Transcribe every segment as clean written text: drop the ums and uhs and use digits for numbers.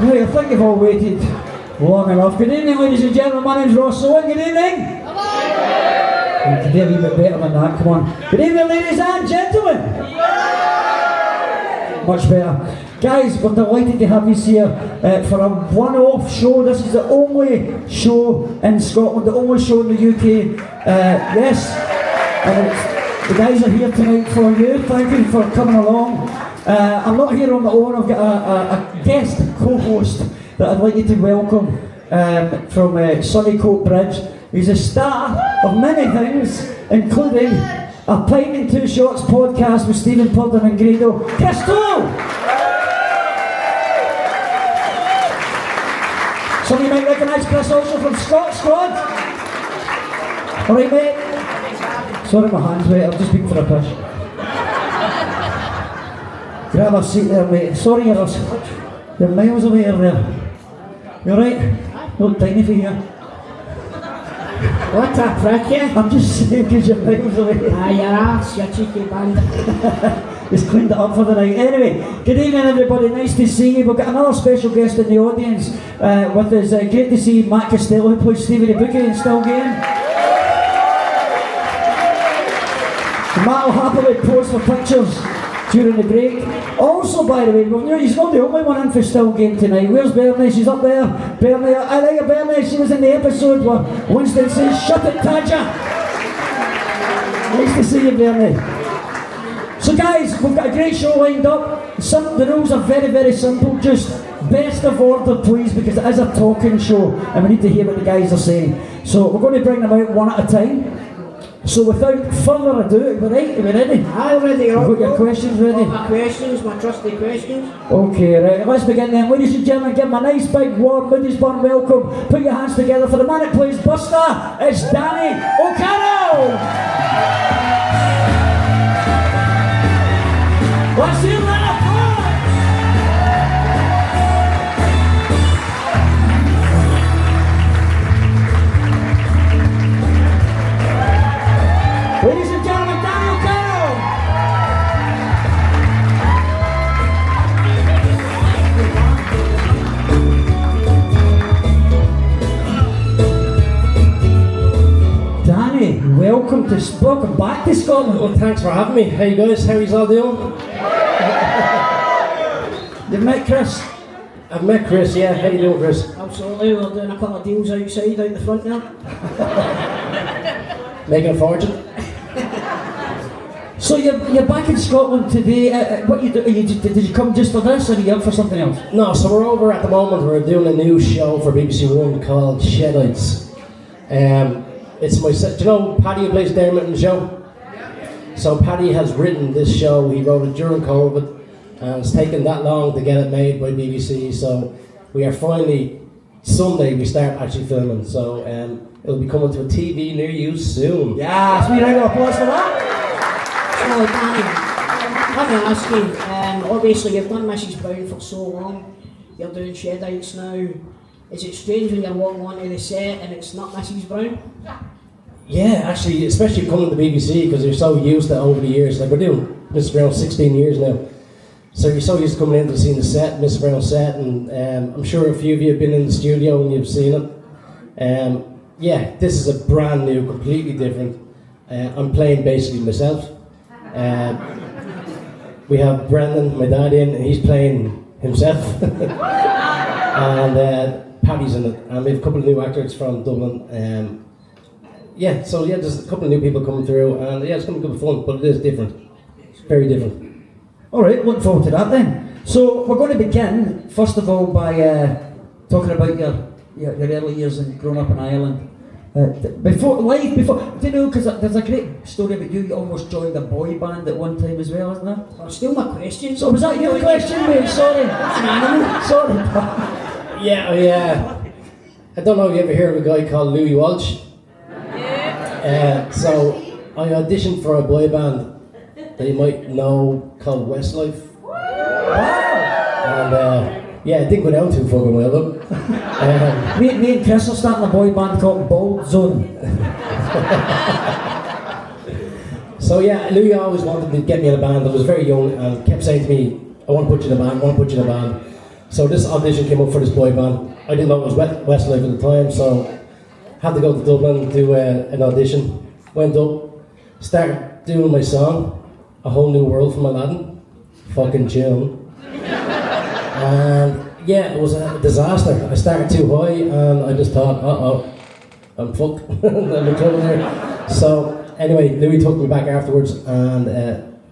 Right, I think you've all waited long enough. Good evening, ladies and gentlemen. My name's Ross Owen. Good evening. Hello. You can do a wee bit better than that. Come on. Good evening, ladies and gentlemen. Much better. Guys, we're delighted to have you here for a one-off show. This is the only show in Scotland, the only show in the UK. Yes, the guys are here tonight for you. Thank you for coming along. I'm not here on my own. I've got a guest co-host that I'd like you to welcome from Sunnycoat Bridge. He's a star of many things, including a Pint and Two Shots podcast with Stephen Purden and Grado. Crystal! Some of you might recognise Chris also from Scott Squad. Alright, mate? Sorry, my hand's wet. I've just been for a push. Grab a seat there, mate. Sorry, you're miles away there. You alright? Not tiny for you. What a prick, yeah? I'm just saying because you're miles away. Your ass, you cheeky band. Just cleaned it up for the night. Anyway, good evening everybody, nice to see you. We've got another special guest in the audience with us. Great to see Matt Costello, who plays Stevie the Bookie in Still Game. Matt will happily pose for pictures during the break. Also, by the way, he's not the only one in for Still Game tonight. Where's Bernie? She's up there. Bernie, I like her, Bernie. She was in the episode where Winston says, "Shut it, Tadger." Nice to see you, Bernie. So guys, we've got a great show lined up. The rules are very, very simple. Just best of order, please, because it is a talking show and we need to hear what the guys are saying. So we're going to bring them out one at a time. So without further ado, are we ready? I'm ready. You've got your questions ready? My questions, my trusty questions. Okay, right, let's begin then. Ladies and gentlemen, give them a nice big warm Moodiesburn welcome. Put your hands together for the man that plays Buster. It's Danny O'Carroll. Let's hear that applause! Ladies and gentlemen, Danny O'Carroll! Danny, welcome back to Scotland. Well, thanks for having me. Hey guys, how are you all doing? You've met Chris? I've met Chris, yeah. How you doing, Chris? Absolutely, we're doing a couple of deals outside, out the front there. Making a fortune. So you're back in Scotland today. What did you come just for this, or are you up for something else? No, so we're over at the moment. We're doing a new show for BBC One called Shedites. It's my set. Do you know Paddy who plays Dermot in the show? So Paddy has written this show. He wrote it during COVID. And it's taken that long to get it made by BBC, so we are finally, Sunday we start actually filming, so it'll be coming to a TV near you soon. Yeah, so we round of applause for that. So Danny, let me ask you, obviously you've done Mrs. Brown for so long, you're doing Shedites now. Is it strange when you're walking onto the set and it's not Mrs. Brown? Yeah, actually, especially coming to the BBC, because you're so used to it over the years. Like we're doing this around 16 years now. So you're so used to coming in to seeing the set, Miss Brown set, and I'm sure a few of you have been in the studio and you've seen it. Yeah, this is a brand new, completely different. I'm playing basically myself. We have Brendan, my dad, in, and he's playing himself. And Paddy's in it, and we have a couple of new actors from Dublin. So there's a couple of new people coming through, and yeah, it's going to be good fun, but it is different. It's very different. Alright, look forward to that then. So we're going to begin, first of all, by talking about your early years and growing up in Ireland. Before, do you know, because there's a great story about you almost joined a boy band at one time as well, isn't there? Oh, still my question. So was that your question, mate? Sorry. Sorry. Yeah. I don't know if you ever heard of a guy called Louis Walsh. Yeah. So I auditioned for a boy band that you might know called Westlife. Wow! And it didn't go down too fucking well though. Me and Chris are starting a boy band called Bold Zone. So yeah, Louis always wanted to get me in a band. I was very young and kept saying to me, I want to put you in a band, So this audition came up for this boy band. I didn't know it was Westlife at the time, so had to go to Dublin, do an audition. Went up, started doing my song, A Whole New World from Aladdin. Fucking tune. And yeah, it was a disaster. I started too high and I just thought, I'm fucked. I'm in trouble there. So anyway, Louis took me back afterwards and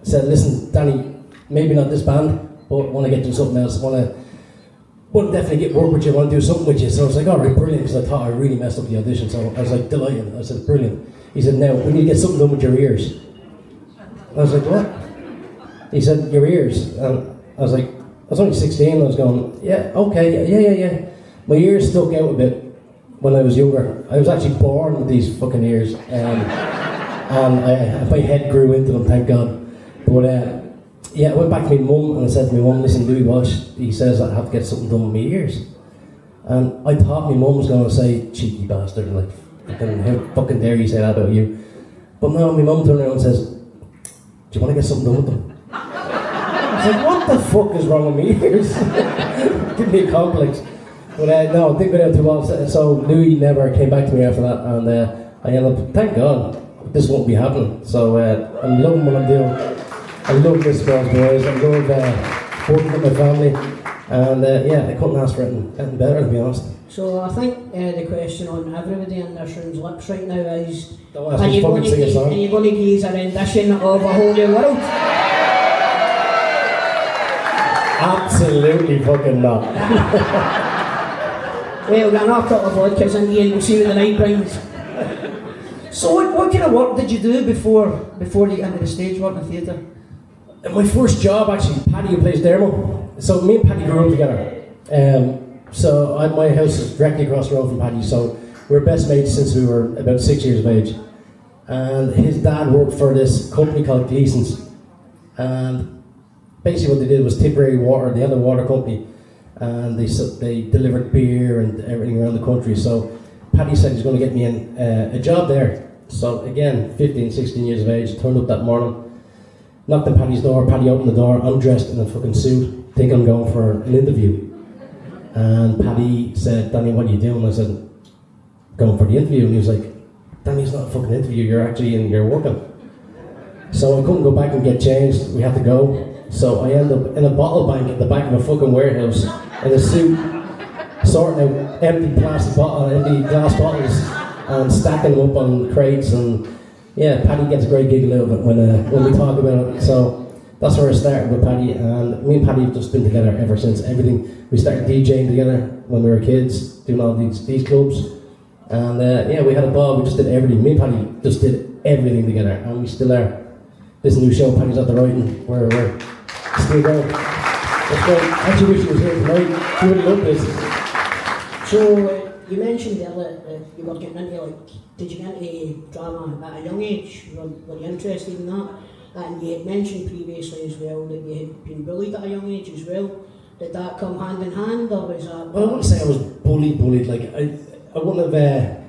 said, listen, Danny, maybe not this band, but want to get to something else. Want to definitely get work with you, want to do something with you. So I was like, all right, brilliant, because I thought I really messed up the audition. So I was like, delighted. I said, brilliant. He said, now, we need to get something done with your ears. I was like, what? He said, your ears. And I was like, I was only 16, I was going, yeah, okay, yeah. My ears stuck out a bit when I was younger. I was actually born with these fucking ears. And my head grew into them, thank God. But yeah, I went back to my mum and I said to my mum, listen, Louis Walsh, he says I have to get something done with my ears. And I thought my mum was going to say, cheeky bastard, like, how fucking dare you say that about you. But no, my mum turned around and says, do you want to get something done with them? I was like, what the fuck is wrong with my ears? Give me a complex. But no, it didn't go down too well. So Louis never came back to me after that, and I ended up, thank God, this won't be happening. So I'm loving what I'm doing. I love Miss Girls Boys, I love working with my family, and yeah, I couldn't ask for anything better, to be honest. So I think the question on everybody in this room's lips right now is, Don't ask me to fucking sing a song. Are you going to give us a rendition of A Whole New World? Absolutely fucking not. Well, we're not a couple of vodkas in here and we'll see what the night brings. So what kind of work did you do before you got into the stage work in the theatre? My first job, actually, Paddy who plays Dermo. So me and Paddy grew up together. My house is directly across the road from Paddy, so we were best mates since we were about 6 years of age. And his dad worked for this company called Gleason's. And basically what they did was Tipperary Water, they had a water company. And they delivered beer and everything around the country. So Paddy said he's going to get me in a job there. So again, 15, 16 years of age, turned up that morning. Knocked on Paddy's door, Paddy opened the door, I'm dressed in a fucking suit, think I'm going for an interview. And Paddy said, Danny, what are you doing? I said, going for the interview. And he was like, Danny, it's not a fucking interview, you're working. So I couldn't go back and get changed, we had to go. So I ended up in a bottle bank at the back of a fucking warehouse in a suit, sorting out empty glass bottles and stacking them up on crates. And yeah, Paddy gets a great giggle out of it when we talk about it. So that's where I started with Paddy, and me and Paddy have just been together ever since. Everything, we started DJing together when we were kids, doing all these clubs, and yeah, we had a ball. We just did everything. Me and Paddy just did everything together, and we still are. This new show, Paddy's at the writing, we're still going. That's great. I actually wish he was here tonight. He would love this. So you mentioned earlier that you were getting into, did you get into drama at a young age? Were you interested in that? And you had mentioned previously as well that you had been bullied at a young age as well. Did that come hand in hand, or was that? Well, I wouldn't say I was bullied. Like I wouldn't have.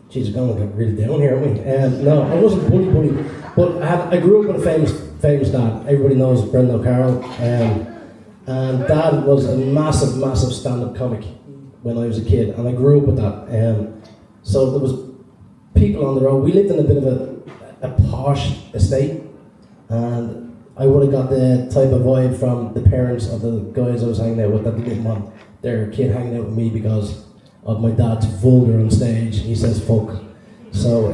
Jeez, we're going to get really down here, aren't we? No, I wasn't bullied. But I grew up with a famous dad. Everybody knows Gibney and O'Carroll. And Dad was a massive stand-up comic when I was a kid, and I grew up with that. So there was people on the road. We lived in a bit of a posh estate, and I would have got the type of vibe from the parents of the guys I was hanging out with that didn't want their kid hanging out with me because of my dad's vulgar on stage. He says fuck. So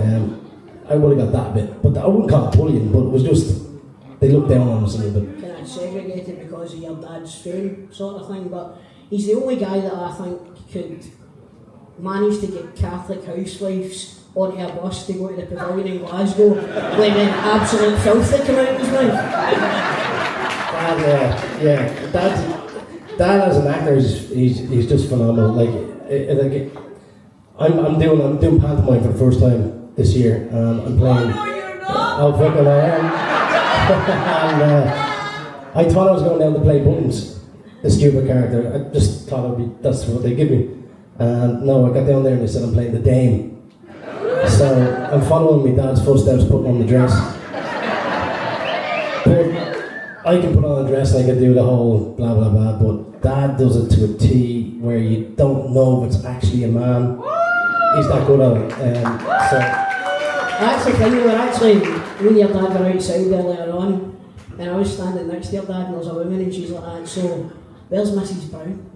I would have got that bit, but I wouldn't call it bullying. But it was just they looked down on us a little bit. Kind of segregated because of your dad's fame, sort of thing. But he's the only guy that I think could manage to get Catholic housewives onto a bus to go to the Pavilion in Glasgow when an absolute filth that came out of his mouth. Dad as an actor he's just phenomenal. I'm doing pantomime for the first time this year, and I'm playing. Oh no, you're not! Oh fucking I am. And I thought I was going down to play Buttons, the stupid character. I just thought that's what they give me. And no, I got down there and they said I'm playing the Dame. So I'm following my dad's footsteps, putting on the dress. But I can put on a dress and I can do the whole blah blah blah, but Dad does it to a T where you don't know if it's actually a man. He's that good at it. So That's the thing, we were actually, me and your dad were outside earlier on, and I was standing next to your dad, and there was a woman, and she's like that, so, where's Mrs. Brown?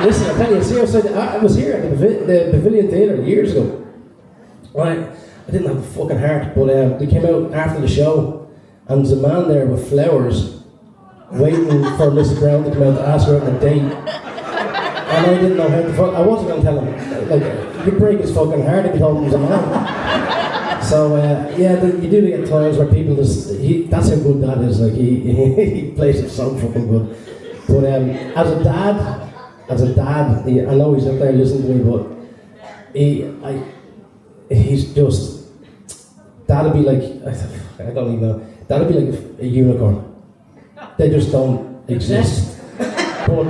listen, I tell you, see, I was here at the Pavilion Theatre years ago. Right, I didn't have a fucking heart, but we came out after the show, and there's a man there with flowers waiting for Mrs. Brown to come out to ask her out on a date. And I didn't know how to fuck. I wasn't going to tell him. Like, you could break his fucking heart if you told him he was a man. So, yeah, you do get times where people just. That's how good Dad is. Like, he plays it so fucking good. But as a dad, I know he's up there listening to me, but he's just. That'd be like. I don't even know. That'd be like a unicorn. They just don't exist. But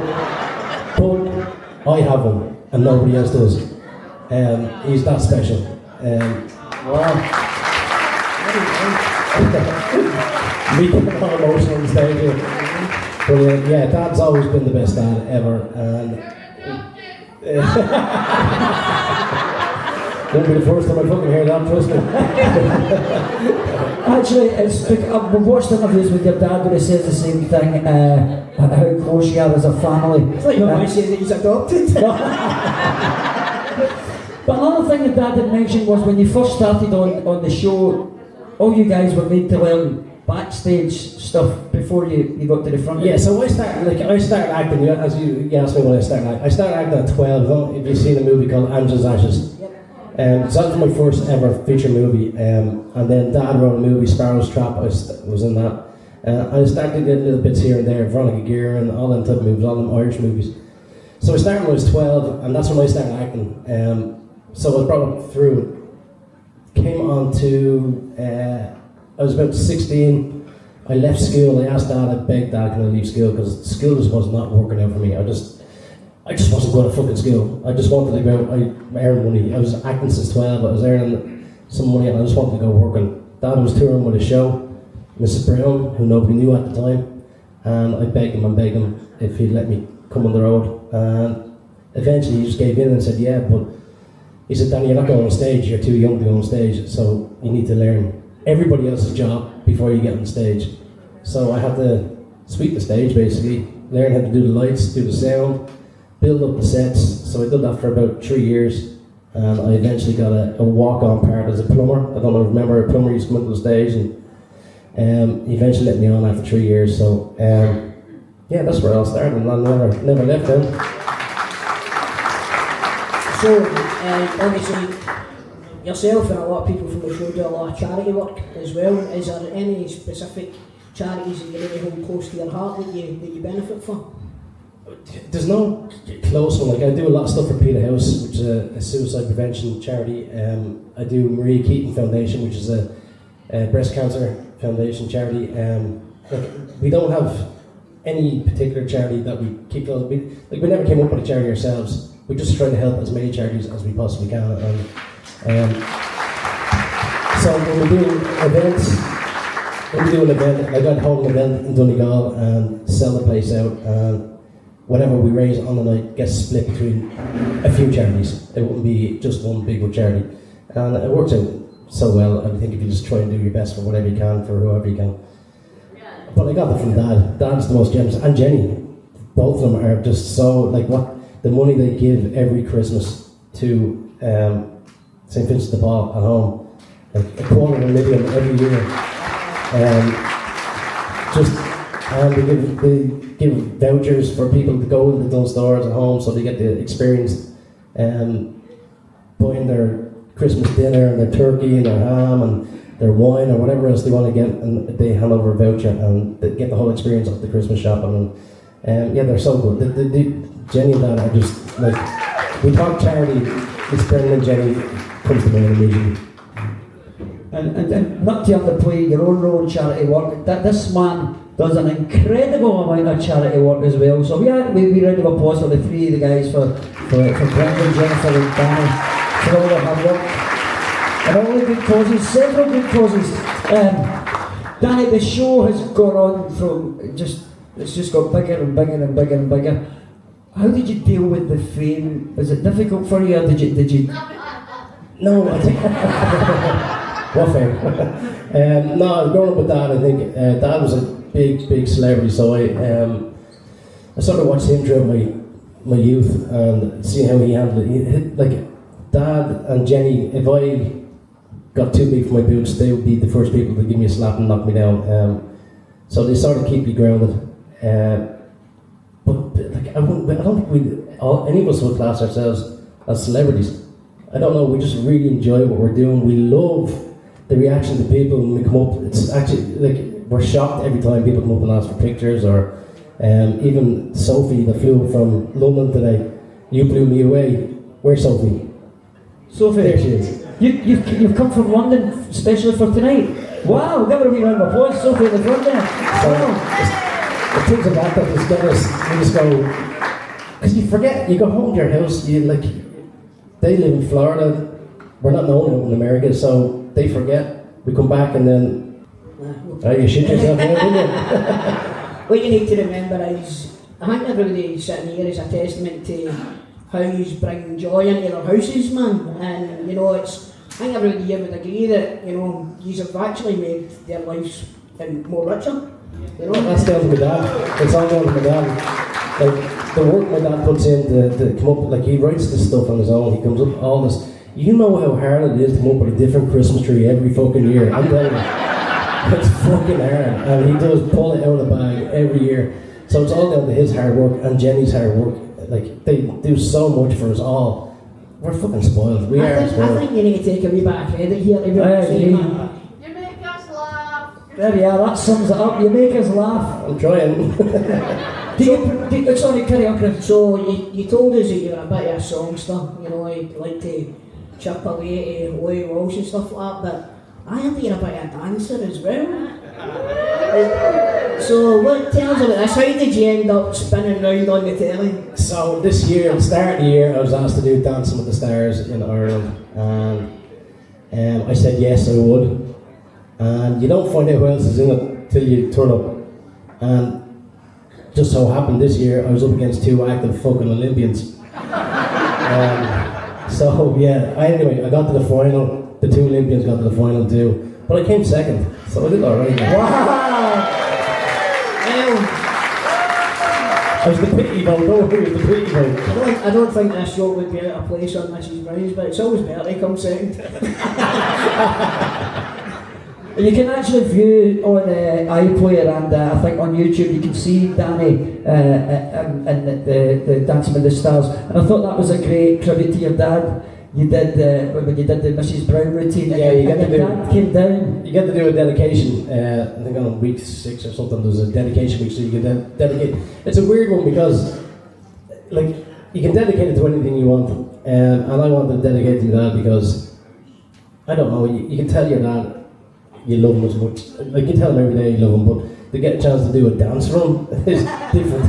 I have one, and nobody else does. He's that special. Wow. Me getting all emotional on stage here. But yeah, Dad's always been the best dad ever, and won't be the first time I fucking hear that, trust me. Actually, we've watched interviews with your dad where he says the same thing, how close you are as a family. It's like my wife saying that he's adopted. But another thing that Dad had mentioned was when you first started on the show, all you guys were made to learn backstage stuff before you got to the front. Yeah, so I started acting, as you asked me when I started acting. I started acting at 12, if you've seen a movie called Angela's Ashes. So that was my first ever feature movie, and then Dad wrote a movie, Sparrow's Trap. I was in that. I started getting little bits here and there, Veronica Gear and all them type of movies, all them Irish movies. So I started when I was 12, and that's when I started acting. So I was brought up through it. Came on to, I was about 16. I left school. I asked Dad, I begged Dad, can I leave school? Because school just was not working out for me. I just wasn't going to fucking school. I just wanted to go out, I earned money. I was acting since 12, I was earning some money and I just wanted to go working. Dad was touring with a show, Mrs. Brown, who nobody knew at the time, and I begged him if he'd let me come on the road. And eventually he just gave in and said, yeah, but he said, Danny, you're not going on stage, you're too young to go on stage, so you need to learn everybody else's job before you get on stage. So I had to sweep the stage basically, learn how to do the lights, do the sound, build up the sets. So I did that for about 3 years, and I eventually got a walk-on part as a plumber. I don't know, remember a plumber used to come onto the stage, and he eventually let me on after 3 years. So yeah, that's where I started, and I never left them. So, obviously, yourself and a lot of people from the show do a lot of charity work as well. Is there any specific charities that you really hold close to your heart that you benefit from? There's no close one. Like I do a lot of stuff for Peter House, which is a suicide prevention charity. I do Marie Keaton Foundation, which is a breast cancer foundation charity. Like we don't have any particular charity that we keep close. We never came up with a charity ourselves. We just try to help as many charities as we possibly can. So when we do events, like I'd hold an event in Donegal and sell the place out, and whatever we raise on the night gets split between a few charities. It wouldn't be just one big charity. And it works out so well. I think if you just try and do your best for whatever you can, for whoever you can. But I got that from Dad. Dad's the most generous. And Jenny. Both of them are just so, like what the money they give every Christmas to St. Vincent de Paul at home. Like $250,000 every year. And they give vouchers for people to go into those stores at home so they get the experience buying their Christmas dinner and their turkey and their ham and their wine or whatever else they want to get, and they hand over a voucher and they get the whole experience of the Christmas shopping. And yeah, they're so good. Jenny and Dad are just like, we talk charity, it's Brendan and Jenny comes to mind immediately. And not to underplay your own role in charity work, this man does an incredible amount of charity work as well. So we round of applause for the three of the guys, for Brendan, Jennifer and Danny, for all their hard work. And all the good causes, several good causes. Danny, the show has gone on from just it's just got bigger and bigger and bigger and bigger. How did you deal with the fame? Was it difficult for you, or did you? No, I think. What fame? No, growing up with Dad, I think Dad was a big celebrity, so I sort of watched him throughout my youth and seeing how he handled it. Like Dad and Jenny, if I got too big for my boots, they would be the first people to give me a slap and knock me down. So they sort of keep you grounded. But like I don't think any of us would class ourselves as celebrities. I don't know. We just really enjoy what we're doing. We love the reaction to people when we come up. It's actually like we're shocked every time people come up and ask for pictures, or even Sophie that flew from London today. You blew me away. Where's Sophie? Sophie, there she is. You've come from London especially for tonight. Wow, give her a wee round of applause, Sophie at the front there. So, the things about that just get us, we just go, because you forget, you go home to your house, they live in Florida, we're not known in America, so they forget. We come back and then, you shit yourself out, didn't you? What you need to remember is, I think everybody sitting here is a testament to how you bring joy into their houses, man. And I think everybody here would agree that you have actually made their lives more richer. That's down to my dad. It's all down to my dad. Like the work my dad puts in to come up, like he writes this stuff on his own. He comes up with all this. You know how hard it is to come up with a different Christmas tree every fucking year. I'm telling you, it's fucking hard, and he does pull it out of the bag every year. So it's all down to his hard work and Jenny's hard work. Like they do so much for us all. We're fucking spoiled. We are spoiled. I think you need to take a wee bit of credit here. You make us laugh. There we are, that sums it up. You make us laugh. I'm trying. Sorry, carry on, Chris. So you told us that you're a bit of a songster, you like to chip away to Louis Walsh and stuff like that, but I heard you're a bit of a dancer as well. So what, tell us about this, how did you end up spinning round on the telly? So this year, at the start of the year, I was asked to do Dancing with the Stars in Ireland, and I said yes I would, and you don't find out who else is in it till you turn up, and just so happened this year I was up against two active fucking Olympians. So yeah, anyway, I got to the final, the two Olympians got to the final too, but I came second, so I did alright. Wow! I was the pity vote, don't worry, the pity vote. I don't think this joke would be out of place on Mrs. Brown's, but it's always better to come second. You can actually view on iPlayer and I think on YouTube you can see Danny and the Dancing with the Stars, and I thought that was a great tribute to your dad. You did when you did the Mrs. Brown routine. Yeah, you get to do. Dad came down. You get to do a dedication. I think on week 6 or something. There's a dedication week, so you can dedicate. It's a weird one because, like, you can dedicate it to anything you want, and I wanted to dedicate to your dad because I don't know. You can tell your dad you love him as much. Like you tell him every day you love him, but to get a chance to do a dance for him is different.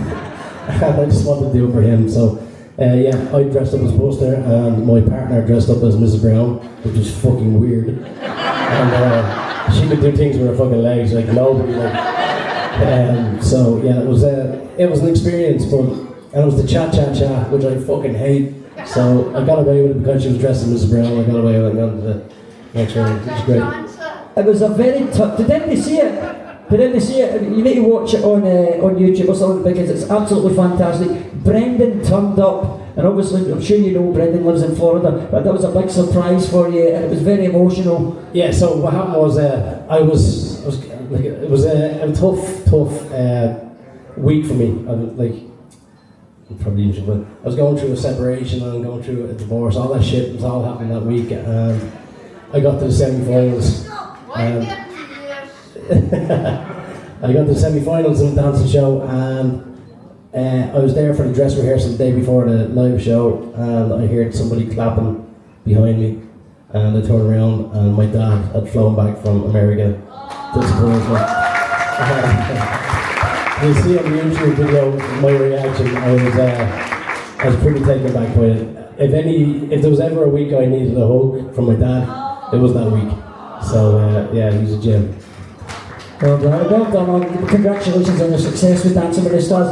And I just wanted to do it for him. So. Yeah, I dressed up as Buster and my partner dressed up as Mrs. Brown, which was fucking weird. And she could do things with her fucking legs like nobody. So yeah, it was an experience, and it was the cha-cha-cha, which I fucking hate. So I got away with it because she was dressed as Mrs. Brown. I got away with it and got to the next round, which was great. It was a very tough. Did anybody see it? Did anybody see it? You need to watch it on YouTube or something because it's absolutely fantastic. Brendan turned up, and obviously I'm sure you know Brendan lives in Florida, but that was a big surprise for you, and it was very emotional. Yeah. So what happened was it was a tough week for me. I was going through a separation and going through a divorce. All that shit was all happening that week, and I got to the semi-finals. I got to the semi-finals in the dancing show, and I was there for the dress rehearsal the day before the live show, and I heard somebody clapping behind me, and I turned around, and my dad had flown back from America to surprise me. You'll see on the YouTube video my reaction. I was pretty taken back by it. If there was ever a week I needed a hug from my dad, it was that week. So yeah, he's a gem. Well done. Congratulations on your success with Dancing with the Stars.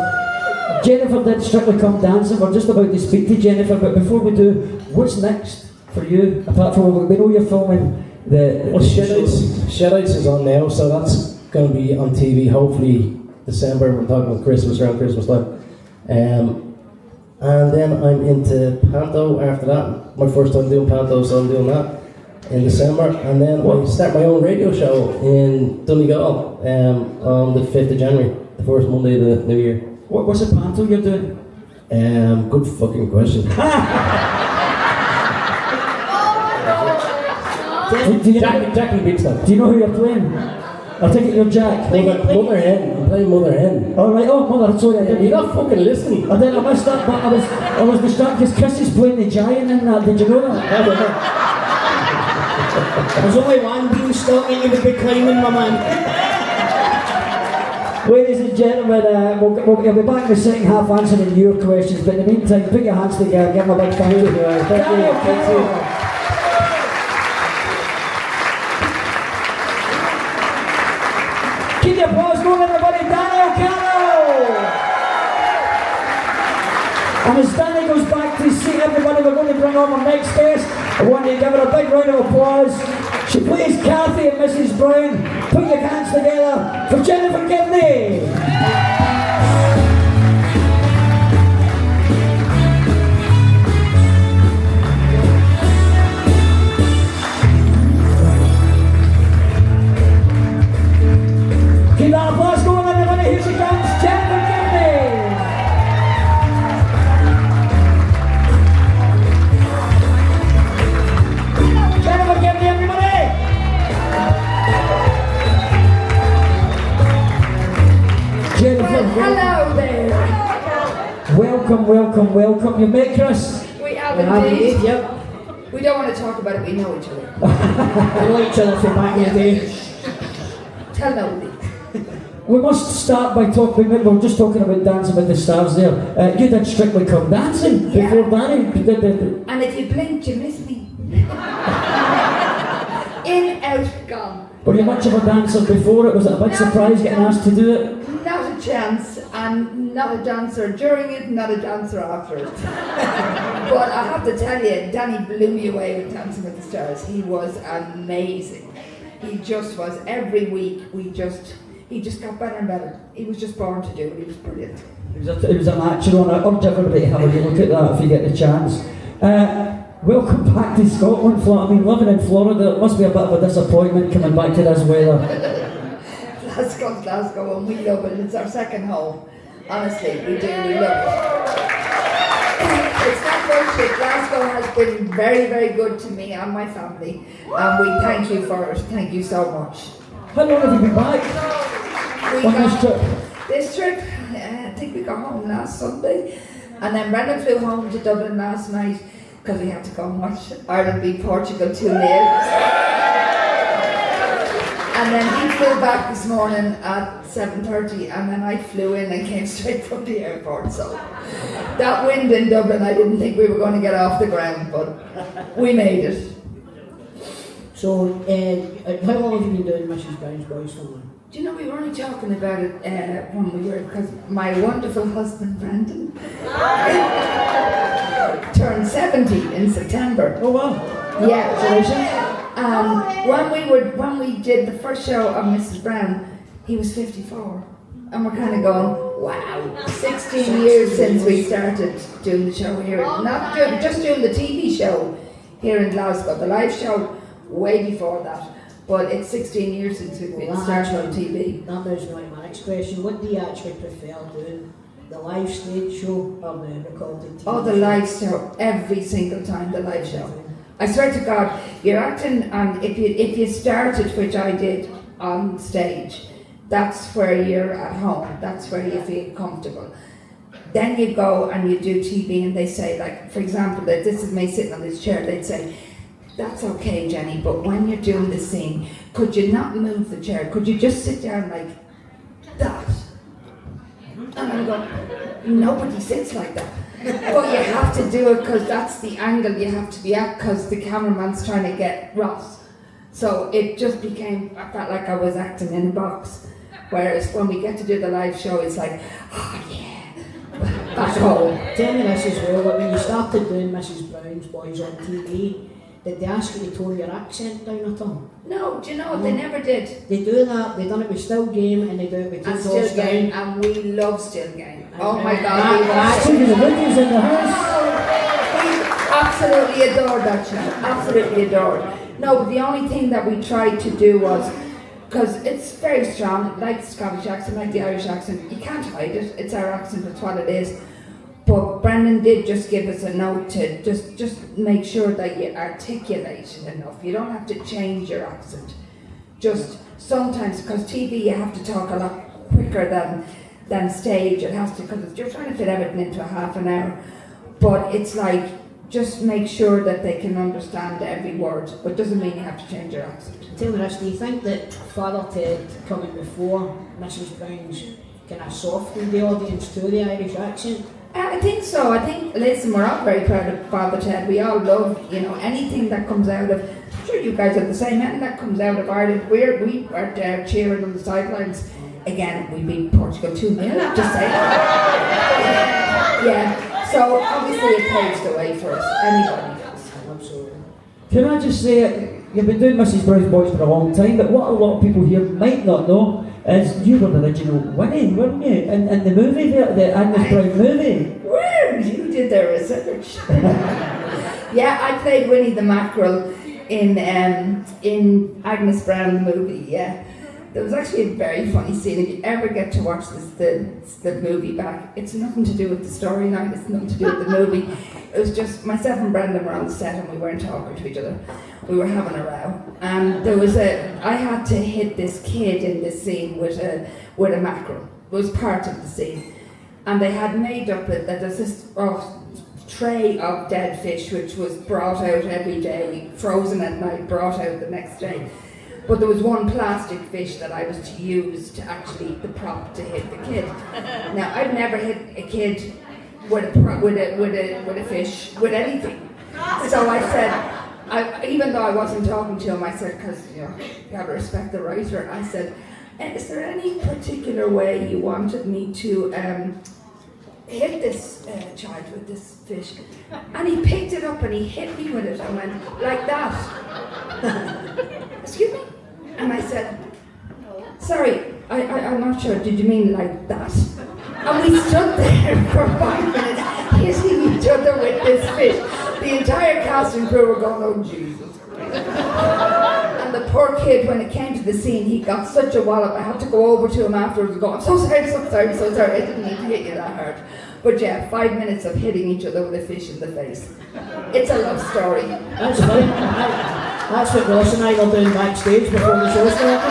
Jennifer did Strictly Come Dancing. We're just about to speak to Jennifer, but before we do, what's next for you? Apart from, we know you're filming the... Well, Shedites is on now, so that's going to be on TV, hopefully December. We're talking about Christmas, around Christmas time. And then I'm into Panto after that. My first time doing Panto, so I'm doing that in December. And then I start my own radio show in Donegal on the 5th of January, the first Monday of the new year. What's the Panto you're doing? Good fucking question. Jackie Big Stuff. Do you know who you're playing? I think you're Jack. Mother Hen. I'm playing Mother Hen. Alright, Mother, sorry, I didn't. You're not fucking listening. I missed that, but I was distracted because Chris is playing the giant in that. Did you know that? There's only one beanstalk and you would be climbing, my man. Ladies and gentlemen, we'll be back in the second half answering your questions, but in the meantime, put your hands together, give them a big thank you. Thank you. Keep the applause going, everybody. Danny O'Carroll! And as Danny goes back to his seat, everybody, we're going to bring on our next guest. I want you to give her a big round of applause. She plays Kathy and Mrs. Brown. Put your hands together for Jennifer Gibney. Keep that applause going, everybody. Here she comes, Jennifer Gibney. Jennifer Gibney, everybody. Jennifer, Hello there. welcome. You met Chris? We have indeed. Yep. We don't want to talk about it, we know each other. We know each other from back in the day. Tell nobody. We must start by talking, we were just talking about Dancing with the Stars there. You did Strictly Come Dancing before Danny. And if you blinked, you missed me. In, out, gone. Were you much of a dancer before it? Was it a big surprise getting asked to do it? Not a chance, and not a dancer during it, not a dancer after it. But I have to tell you, Danny blew me away with Dancing with the Stars. He was amazing. He just was. Every week, he just got better and better. He was just born to do it. He was brilliant. It was a natural, and I urge everybody to have a look at that if you get the chance. Welcome back to Scotland, Florida. I mean, living in Florida, it must be a bit of a disappointment coming back to this weather. Glasgow, and we love it. It's our second home. Honestly, we do. We love it. It's not bullshit. Glasgow has been very, very good to me and my family, and we thank you for it. Thank you so much. How long have you been back on this trip? This trip, I think we got home last Sunday, and then Brendan flew home to Dublin last night because we had to go and watch Ireland beat Portugal 2-0. And then he flew back this morning at 7:30, and then I flew in and came straight from the airport. So that wind in Dublin, I didn't think we were going to get off the ground, but we made it. So, how long have you been doing Mrs. Brown's Boys for now? Do you know, we were only talking about it when we were, because my wonderful husband Brandon turned 70 in September. Oh wow! Yeah, when we did the first show of Mrs. Brown, he was 54, and we're kind of going, wow, 16 years since we started doing the show here, just doing the TV show here in Glasgow, the live show way before that. But it's 16 years since we've been started on TV. That moves me on to my next question. What do you actually prefer doing? The live stage show or the recorded TV Oh, the live show, every single time, the live show. I swear to God, you're acting, and if you started, which I did, on stage, that's where you're at home, that's where you feel comfortable. Then you go and you do TV and they say, like, for example, that this is me sitting on this chair, they'd say, that's okay, Jenny, but when you're doing the scene, could you not move the chair? Could you just sit down like that? And I'm going, nobody sits like that. But you have to do it because that's the angle you have to be at, because the cameraman's trying to get Ross. So it just became, I felt like I was acting in a box. Whereas when we get to do the live show, it's like, oh yeah, back home. Tell me this as well, like when you started doing Mrs. Brown's Boys on TV, did they ask you to tone your accent down at all? No, do you know, they never did. They do that, they done it with Still Game and they do it with And Two Still Doors Game, Down. and we love Still Game. Oh And, my God, we love Speaking of ladies in the house. absolutely adored that show, absolutely adored. No, but the only thing that we tried to do was, because it's very strong, like the Scottish accent, like the Irish accent, you can't hide it, it's our accent, it's what it is. But Brendan did just give us a note to just make sure that you articulate it enough. You don't have to change your accent. Just sometimes, because TV you have to talk a lot quicker than stage, it has to, because you're trying to fit everything into a half an hour. But it's like, just make sure that they can understand every word, but doesn't mean you have to change your accent. Tell me this, do you think that Father Ted coming before Mrs. Brown's kind of softened the audience to the Irish accent? I think so. I think, listen, we're all very proud of Father Ted. We all love, anything that comes out of, I'm sure you guys are the same, anything that comes out of Ireland. We are there cheering on the sidelines. Again, we beat Portugal 2-0, just say. Yeah. So obviously it paves the way for us. Anybody does. Absolutely. Can I just say, you've been doing Mrs. Brown's Boys for a long time, but what a lot of people here might not know is you were the original Winnie, weren't you? In the movie there, the Agnes Brown movie. Where you did the research? Yeah, I played Winnie the Mackerel in Agnes Brown movie. Yeah. There was actually a very funny scene. If you ever get to watch the movie back, it's nothing to do with the storyline, it's nothing to do with the movie. It was just myself and Brendan were on the set and we weren't talking to each other. We were having a row. And I had to hit this kid in this scene with a mackerel. It was part of the scene. And they had made up that there's this tray of dead fish which was brought out every day, frozen at night, brought out the next day. But there was one plastic fish that I was to use to actually the prop to hit the kid. Now I've never hit a kid with a fish with anything. So I said, even though I wasn't talking to him, I said, because you gotta respect the writer. I said, is there any particular way you wanted me to hit this child with this fish? And he picked it up and he hit me with it and went like that. Excuse me? And I said, sorry, I'm not sure, did you mean like that? And we stood there for 5 minutes hitting each other with this fish. The entire cast and crew were going, oh Jesus Christ. And the poor kid, when it came to the scene, he got such a wallop. I had to go over to him afterwards and go, I'm so sorry. I didn't mean to hit you that hard. But yeah, 5 minutes of hitting each other with a fish in the face. It's a love story. That's fine. That's what Ross and I were doing backstage before the show started.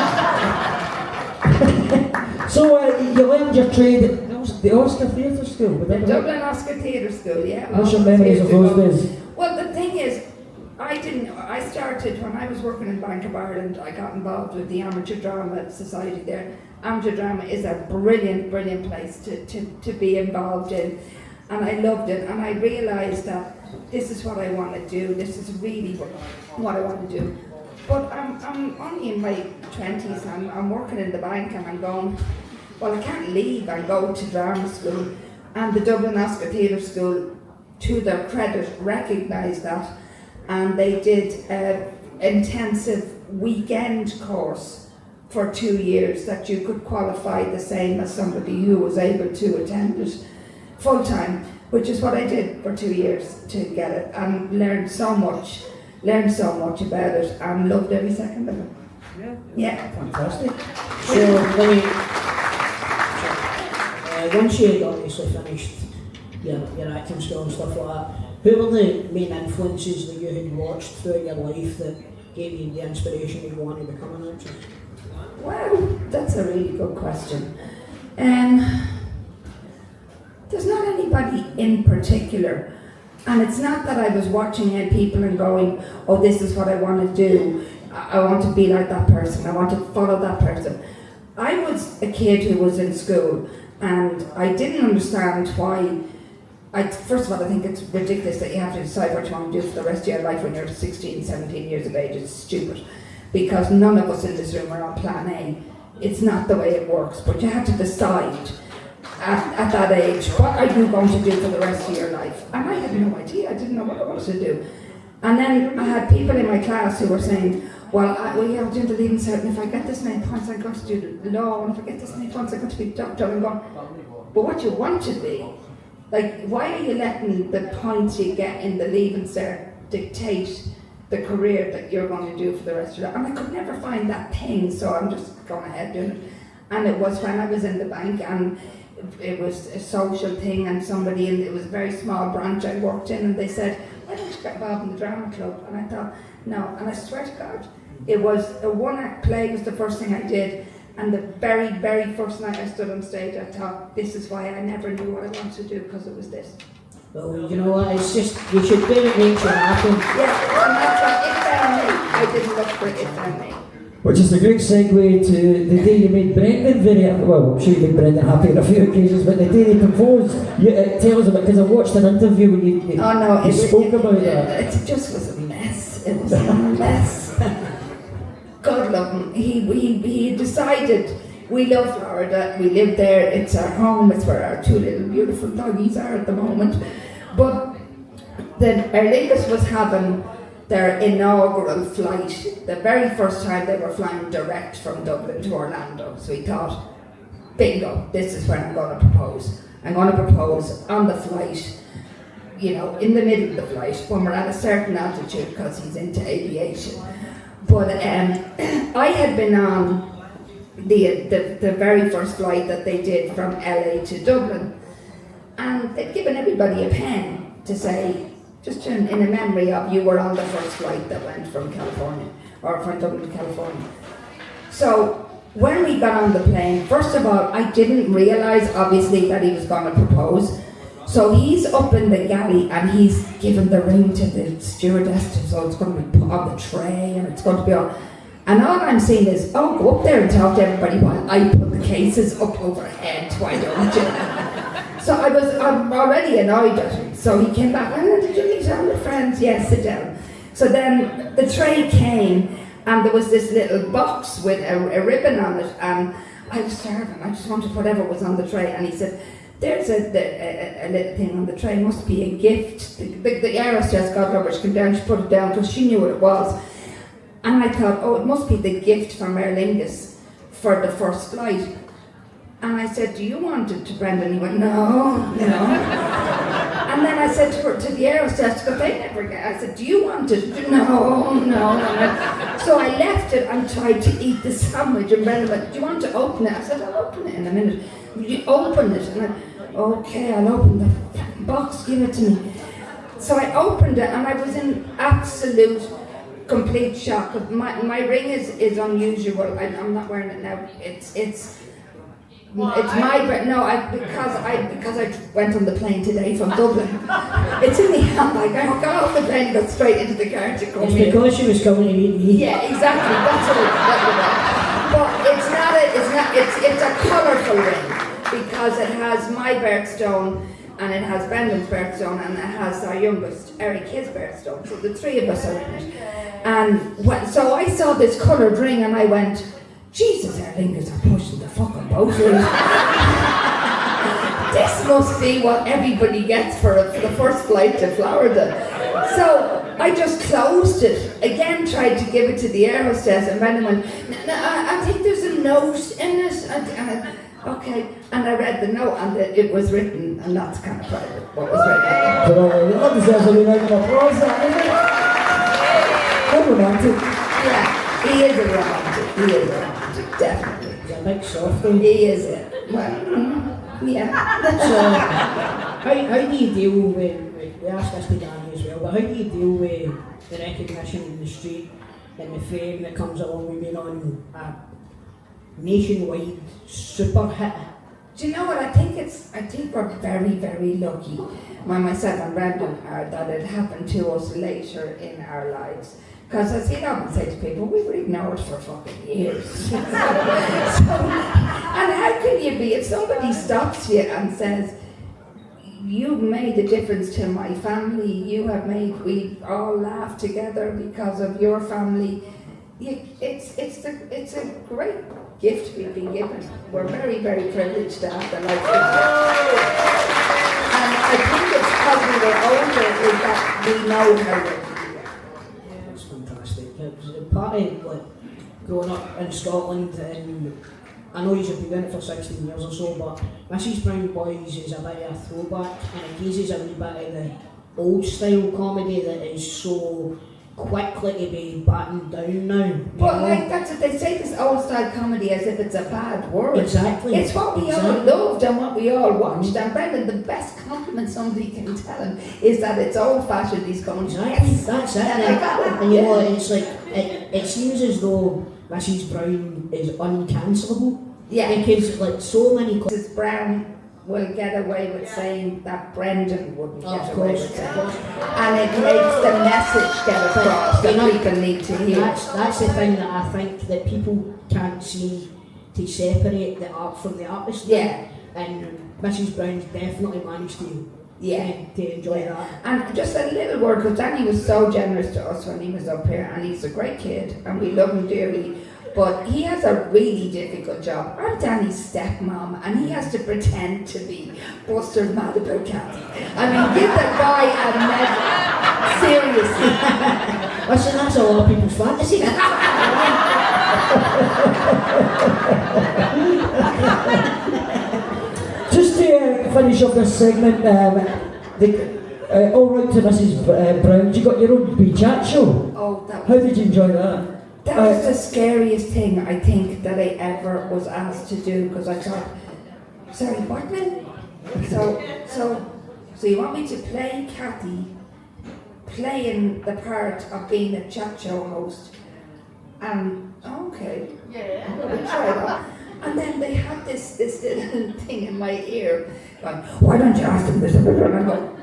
So you learned your trade at the Oscar Theatre School? The Dublin Oscar Theatre School, yeah. What's your memories of those days? Well, the thing is, I started when I was working in Bank of Ireland. I got involved with the Amateur Drama Society there. Amateur drama is a brilliant place to be involved in, and I loved it, and I realised that this is what I want to do, this is really what I want to do. But I'm only in my 20s, I'm working in the bank and I'm going, well, I can't leave and go to drama school. And the Dublin Oscar Theatre School, to their credit, recognised that, and they did an intensive weekend course for 2 years that you could qualify the same as somebody who was able to attend it full time, which is what I did for 2 years to get it, and learned so much about it, and loved every second of it. Yeah. Fantastic. So, once you had obviously finished your acting school and stuff like that, who were the main influences that you had watched throughout your life that gave you the inspiration to go on to become an actress? Well, that's a really good question. There's not anybody in particular, and it's not that I was watching people and going, oh, this is what I want to do, I want to be like that person, I want to follow that person. I was a kid who was in school, and I didn't understand why. First of all, I think it's ridiculous that you have to decide what you want to do for the rest of your life when you're 16, 17 years of age. It's stupid. because none of us in this room are on plan A. It's not the way it works, but you had to decide at that age, what are you going to do for the rest of your life? And I had no idea, I didn't know what I wanted to do. And then I had people in my class who were saying, well, yeah, I'm doing the Leaving Cert, and if I get this many points, I'm going to do the law, and if I get this many points, I'm going to be a doctor. And I'm going, but what you want to be, like, why are you letting the points you get in the Leaving Cert dictate the career that you're going to do for the rest of your life? And I could never find that thing, so I'm just going ahead doing it. And it was when I was in the bank, and it was a social thing, and somebody it was a very small branch I worked in, and they said, why don't you get involved in the drama club? And I thought, no, and I swear to God, it was a one-act play was the first thing I did, and the very, very first night I stood on stage, I thought, this is why I never knew what I wanted to do, because it was this. Well, you know what, it's just, you should do it, makes it happen. Yeah, and that's what it found me. I didn't look for it, it found me. Which is a great segue to the day you made Brendan very happy. Well, I'm sure you made Brendan happy on a few occasions, but the day he proposed, tell us about, because I watched an interview when you spoke about that. It just was a mess. It was a mess. God love him. He decided, we love Florida, we live there, it's our home, it's where our two little beautiful doggies are at the moment. But then Aer Lingus was having their inaugural flight, the very first time they were flying direct from Dublin to Orlando. So he thought, bingo, this is when I'm going to propose. I'm going to propose on the flight, you know, in the middle of the flight, when we're at a certain altitude, because he's into aviation. But I had been on the very first flight that they did from LA to Dublin, and they'd given everybody a pen to say, just in a memory of, you were on the first flight that went from California, or from Dublin to California. So when we got on the plane, first of all, I didn't realise, obviously, that he was going to propose. So he's up in the galley and he's given the ring to the stewardess, so it's going to be put on the tray and it's going to be on. And all I'm saying is, oh, go up there and talk to everybody while I put the cases up overhead, why don't you? So I'm already annoyed at him. So he came back, did you meet all your friends? Yes, sit down. So then the tray came and there was this little box with a ribbon on it, and I was starving, I just wanted whatever was on the tray, and he said, there's a little thing on the tray, must be a gift. The air hostess got rubber, she came down, she put it down because she knew what it was. And I thought, oh, it must be the gift from Aer Lingus for the first flight. And I said, do you want it to Brendan? He went, no. And then I said to the air hostess, because they never get, I said, do you want it? No. So I left it and tried to eat the sandwich, and Brendan went, do you want to open it? I said, I'll open it in a minute. You open it, and okay, I'll open the box, give it to me. So I opened it, and I was in absolute, complete shock. My ring is unusual. I'm not wearing it now. It's my because I went on the plane today from Dublin. It's in the handbag. I got off the plane and got straight into the car to come It's here. because she was coming to meet me. Yeah, exactly. That's what it was. But it's not. It's a colourful ring because it has my birthstone and it has Brendan's birthstone and it has our youngest Eric his birthstone. So the three of us are in it. And so I saw this coloured ring and I went, Jesus, Aer Lingus are pushing the fucking boat. This must be what everybody gets for the first flight to Florida. So I just closed it. Again, tried to give it to the air hostess, and Brendan went, no, I think there's a note in it. Okay, and I read the note, and it was written, and that's kind of private, what was written. That deserves a round of applause, how romantic. Yeah, he is a romantic, definitely. He's a big softie. He is it. Well, yeah. So, how do you deal with, we asked this to Danny as well, but how do you deal with the recognition in the street and the fame that comes along with being on a nationwide super hit? Do you know what, I think we're very, very lucky, myself and Brendan are, that it happened to us later in our lives. Because as he'd often say to people, we were ignored for fucking years. And how can you be, if somebody stops you and says, you've made a difference to my family, we all laugh together because of your family, it's a great gift we've been given. We're very, very privileged to have the life of and I think it's because we were older is that we know how to. Yeah, it's fantastic. It was a part of like growing up in Scotland, and I know you've been doing it for 16 years or so, but Mrs. Brown Boys is a bit of a throwback, and it uses a wee bit of the old style comedy that is so quickly to be battened down now. But like that's what they say, this old style comedy as if it's a bad word. Exactly. It's what we all loved and what we all watched. And Brendan, the best compliment somebody can tell him is that it's old fashioned. He's going, Exactly. yes. That's it. And You know, it's like it seems as though Mrs. Brown is uncancelable. Yeah. Because like so many. Mrs. Brown will get away with saying that Brendan wouldn't get away with saying. And it makes the message get across that people need to hear. That's the thing that I think that people can't seem to separate the art from the artist. Yeah. And Mrs. Brown's definitely managed to enjoy that. And just a little word, because Danny was so generous to us when he was up here, and he's a great kid, and we love him dearly. But he has a really difficult job. I'm Danny's stepmom, and he has to pretend to be Buster mad about Kathy. I mean, give the guy a medal. Seriously. Listen, that's a lot of people's fantasy. Just to finish up this segment, all right to Mrs. Brown, you got your own wee chat show. Oh, that How did you enjoy that? That was the scariest thing I think that I ever was asked to do, because I thought, sorry, what now? So you want me to play Kathy, playing the part of being a chat show host, and okay, yeah, we'll try that. And then they had this little thing in my ear, going, why don't you ask them this? And I'm going,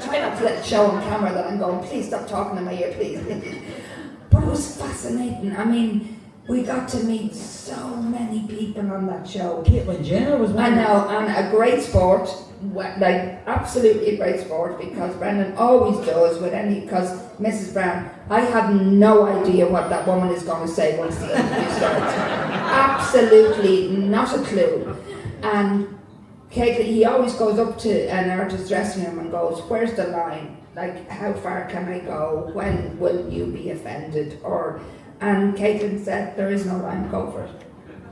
try not to let it show on camera that I'm going, please stop talking in my ear, please. But it was fascinating. I mean, we got to meet so many people on that show. Caitlyn Jenner was one. I know, and a great sport, like absolutely a great sport, because Brendan always does with any, because Mrs. Brown, I have no idea what that woman is going to say once the interview starts. Absolutely not a clue. And Caitlyn, he always goes up to an artist's dressing room and goes, where's the line? Like, how far can I go? When will you be offended? And Caitlyn said, there is no line, go for it.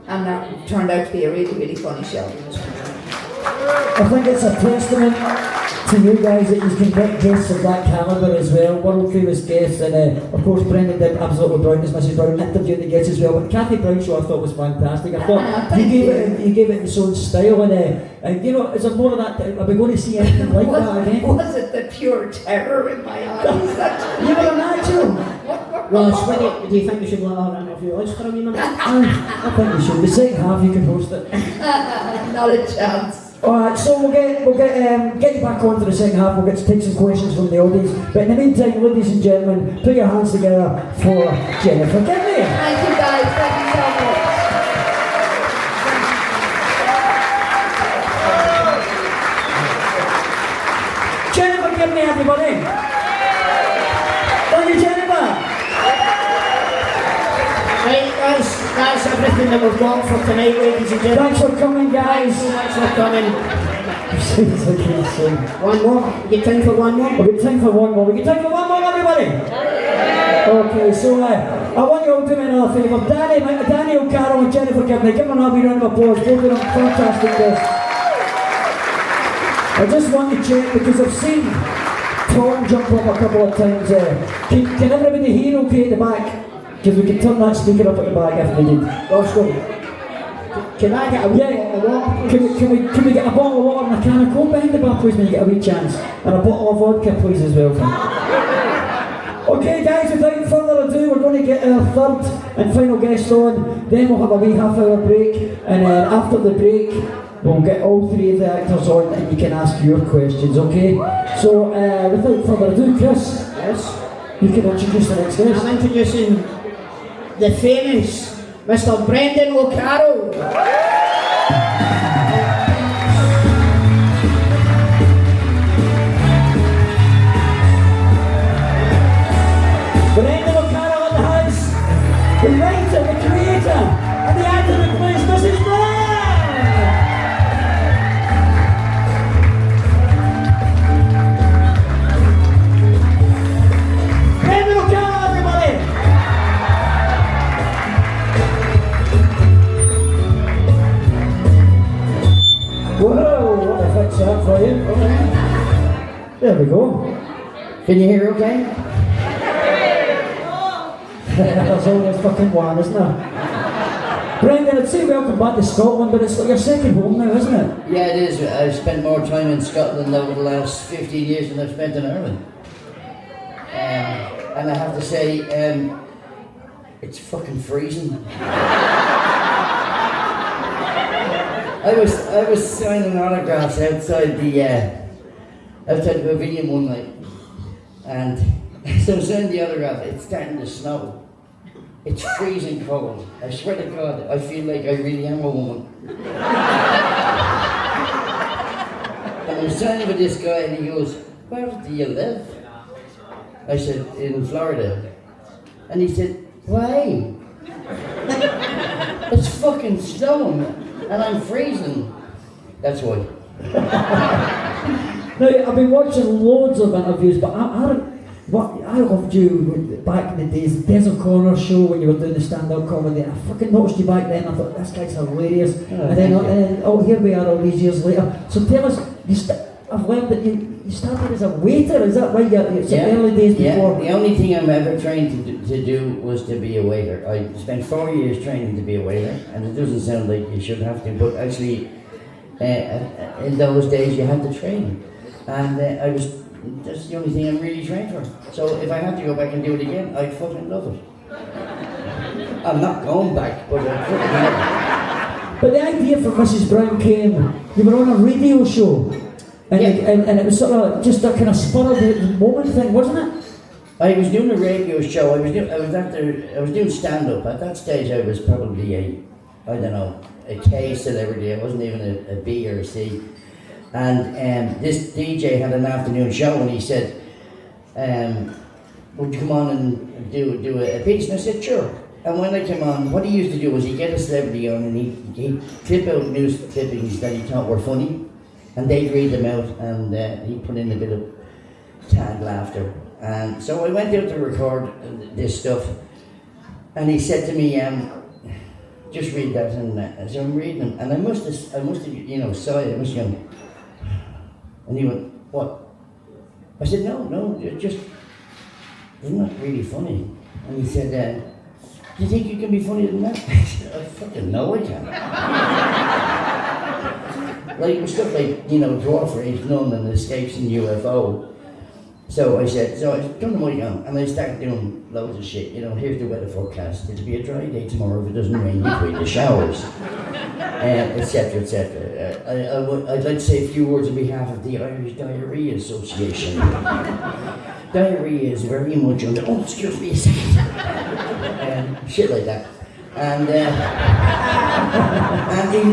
And that turned out to be a really, really funny show. I think it's a testament to you guys that you can get guests of that calibre as well, world famous guests, and of course Brendan did absolutely brilliant as Mrs. Brown, interviewed the guests as well. But Kathy Brown show I thought was fantastic. I thought you gave it its own style, and you know, is there more of that? Are we going to see anything like that again? Was it the pure terror in my eyes? You were a natural. Ross, do you think we should let her interview us for a minute? I think we should. The second half you can host it. Not a chance. Alright, so we'll get you back on to the second half. We'll get to take some questions from the audience. But in the meantime, ladies and gentlemen, put your hands together for Jennifer Gibney. Thank you guys, thank you so much. Jennifer Gibney, everybody. Thank you, Jennifer. Right, that's everything that we've got for tonight, ladies and gentlemen. Thanks for coming, guys. Thanks for coming. One more. We get time for one more? We get time for one more. We get time for one more, everybody. Okay, so I want you all to do me another favour. Danny O'Carroll and Jennifer Gibney, give them a wee round of applause. Both of them fantastic guests. I just want to check because I've seen Tom jump up a couple of times. Can everybody hear okay at the back? Because we can turn that speaker up at the back if we need. Roscoe, can I get a wee bottle of water? Can we get a bottle of water and a can of Coke behind the bar, please, when you get a wee chance? And a bottle of vodka, please, as well. Okay, guys, without further ado, we're going to get our third and final guest on. Then we'll have a wee half-hour break, and after the break, we'll get all three of the actors on, and you can ask your questions. Okay? So, without further ado, Chris. Yes. You can introduce the next guest. I'm introducing the famous Mr. Brendan O'Carroll. Brendan O'Carroll in the house. There we go. Can you hear okay? There's always fucking one, isn't there? Brendan, I'd say welcome back to Scotland, but it's like your second home now, isn't it? Yeah, it is. I've spent more time in Scotland over the last 15 years than I've spent in Ireland. And I have to say, it's fucking freezing. I was signing autographs outside the pavilion one night, and so I'm signing the autograph. It's starting to snow. It's freezing cold. I swear to God, I feel like I really am a woman. And I'm signing with this guy, and he goes, "Where do you live?" I said, "In Florida." And he said, "Why?" It's fucking snowing, and I'm freezing. That's why. Now, I've been watching loads of interviews, but I loved you back in the days, the Des O'Connor show when you were doing the stand-up comedy. I fucking noticed you back then. I thought, this guy's hilarious. And then here we are all these years later. So tell us, I've learned that you started as a waiter, is that right? It's the early days before. Yeah, the only thing I'm ever trained to do was to be a waiter. I spent 4 years training to be a waiter, and it doesn't sound like you should have to, but actually, in those days you had to train. And that's the only thing I'm really trained for. So if I had to go back and do it again, I'd fucking love it. I'm not going back, but I'd fucking love it. But the idea for Mrs. Brown came, you were on a radio show, and, and it was sort of just a kind of spur of the moment thing, wasn't it? I was doing a radio show. I was doing stand-up. At that stage, I was probably a K celebrity. I wasn't even a B or a C. And this DJ had an afternoon show, and he said, "Would you come on and do a piece?" And I said, "Sure." And when I came on, what he used to do was he'd get a celebrity on, and he'd clip out news clippings that he thought were funny, and they'd read them out, and he'd put in a bit of canned laughter. And so I went out to record this stuff, and he said to me, "Just read that." And so I'm reading them, and I must have, sighed. I must have gone. And he went, "What?" I said, No, it's not really funny. And he said, "Do you think you can be funnier than that?" I said, "I fucking know I can." Like stuff like, Dwarf Race None and Escapes in UFO. So I said, I come to my young, and I started doing loads of shit. Here's the weather forecast. It'll be a dry day tomorrow if it doesn't rain between the showers, etc., etc. I'd like to say a few words on behalf of the Irish Diarrhea Association. Diarrhea is very much under. Oh, excuse me a second. Shit like that, and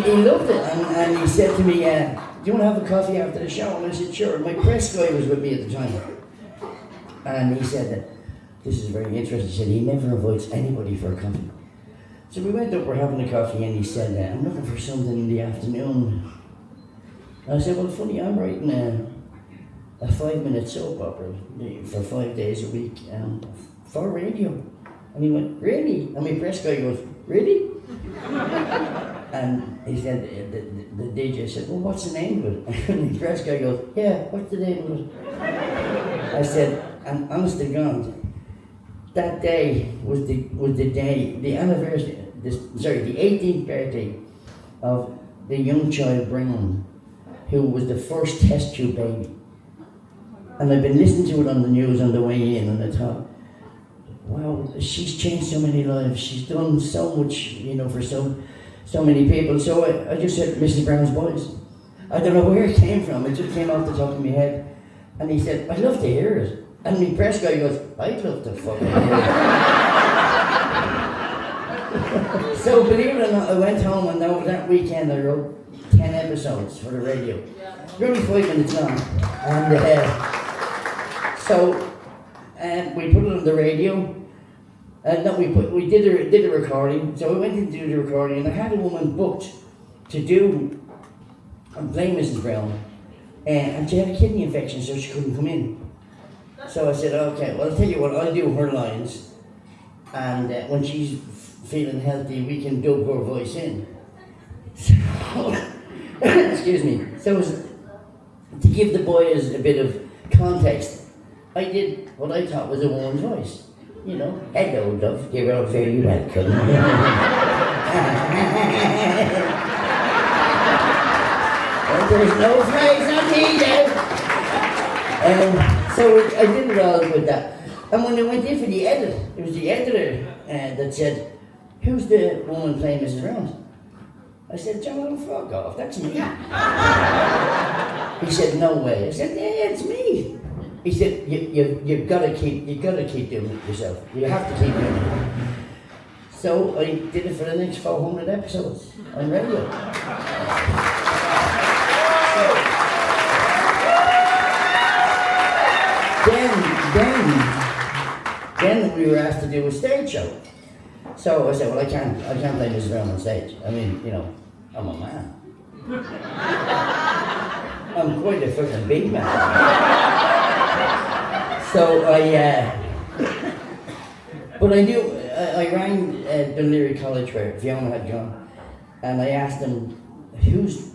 he loved it, and he said to me, "Do you want to have a coffee after the show?" And I said, "Sure." And my press guy was with me at the time. And he said that, this is very interesting, he said he never invites anybody for a coffee. So we went up, we're having a coffee, and he said, "I'm looking for something in the afternoon." And I said, "Well, funny, I'm writing a 5-minute soap opera for 5 days a week for radio." And he went, "Really?" And my press guy goes, "Really?" And he said, the DJ said, "Well, what's the name of it?" And the press guy goes, "Yeah, what's the name of it?" I said, and honest to God, that day was the day, the anniversary, the 18th birthday of the young child Brown, who was the first test tube baby. And I've been listening to it on the news on the way in, and I thought, wow, she's changed so many lives. She's done so much, for so many people. So I just said, "Mrs. Brown's Boys." I don't know where it came from. It just came off the top of my head. And he said, "I'd love to hear it." And the press guy goes, "I'd love to fucking hear it." So believe it or not, I went home, and over that weekend I wrote 10 episodes for the radio. They're only 5 minutes long. And we put it on the radio. We did a recording. So I went in to do the recording, and I had a woman booked to play Mrs. Brown, and she had a kidney infection, so she couldn't come in. So I said, "Okay, well, I'll tell you what, I'll do her lines, and when she's feeling healthy, we can dub her voice in." So, excuse me. So it was to give the boys a bit of context, I did what I thought was a woman's voice. You know, hello, love, you're all very welcome. And there's no phrase on needed. So I did it all with that. And when I went in for the edit, it was the editor that said, "Who's the woman playing Mrs. Brown?" I said, "John, fuck off, that's me." He said, "No way." I said, "Yeah, it's me." He said, you've got to keep doing it yourself. You have to keep doing it. So I did it for the next 400 episodes on radio. Then we were asked to do a stage show. So I said, well, I can't play Mrs. Brown on stage. I mean, you know, I'm a man. I'm quite a fucking big man. So but I knew, I rang the Lyric College where Fiona had gone, and I asked them, who's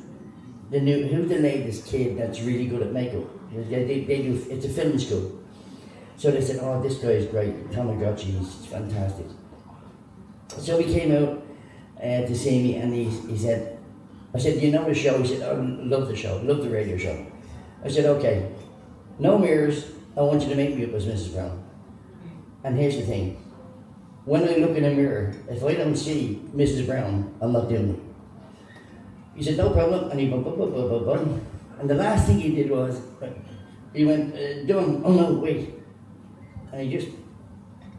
the latest kid that's really good at makeup? They do, it's a film school. So they said, oh, this guy is great, Tom McGrath, he's fantastic. So he came out to see me, and he said, I said, do you know the show? He said, oh, love the show, love the radio show. I said, okay, no mirrors, I want you to make me up as Mrs. Brown. And here's the thing, when I look in a mirror, if I don't see Mrs. Brown, I'm not doing it. He said, no problem, and he bum. And the last thing he did was, he went, done, oh no, wait. And he just,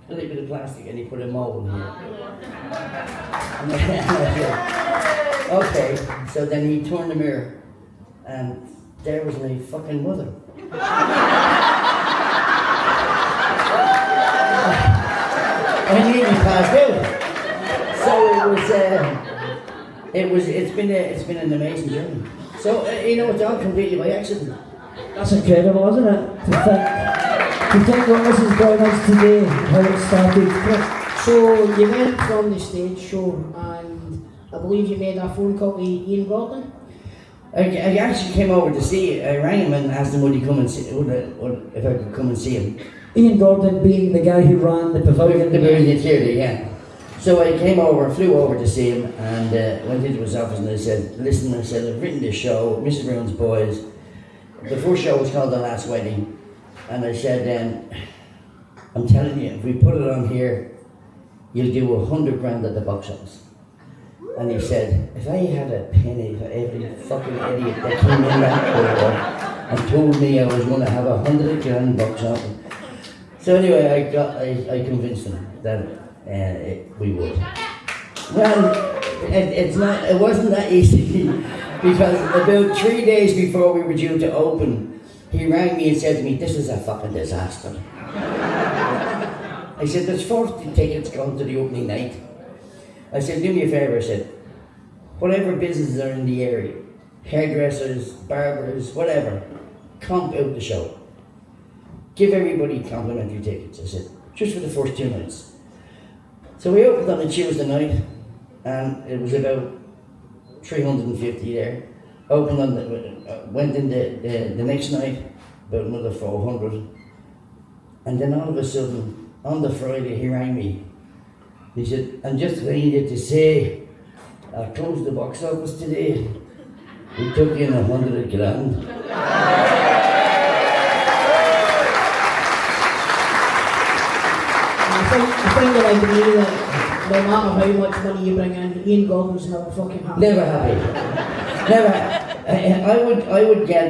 a little bit of plastic, and he put a mold here. Okay, so then he turned the mirror, and there was my fucking mother. I nearly passed out. So it's been an amazing journey. So you know, it's all completely by accident. That's incredible, isn't it? To think what Mrs. Brown is today, how it started. So you went from the stage show, and I believe you made a phone call to Ian Gordon. I actually came over to see it. I rang him and asked him would he come and see, if I could come and see him. Ian Gordon being the guy who ran the pavilion. The Pavilion Theatre, yeah. So I flew over to see him, and went into his office, and I said, listen, I said, I've written this show, Mrs. Brown's Boys. The first show was called The Last Wedding. And I said, I'm telling you, if we put it on here, you'll do 100 grand at the box office. And he said, if I had a penny for every fucking idiot that came in that door and told me I was going to have 100 grand box office. So anyway, I convinced him that we would. Well, it wasn't that easy because about 3 days before we were due to open, he rang me and said to me, this is a fucking disaster. I said, there's 40 tickets gone to the opening night. I said, do me a favour, I said, whatever businesses are in the area, hairdressers, barbers, whatever, comp out the show. Give everybody complimentary tickets, I said, just for the first 2 nights. So we opened on a Tuesday night, and it was about 350 there. Opened on went in the next night, about another 400. And then all of a sudden, on the Friday, he rang me. He said, and just I needed to say, I closed the box office today. We took in 100 grand. I think that like me that no matter how much money you bring in, Ian Gordon's never fucking happy. Never happy. Never. I would get.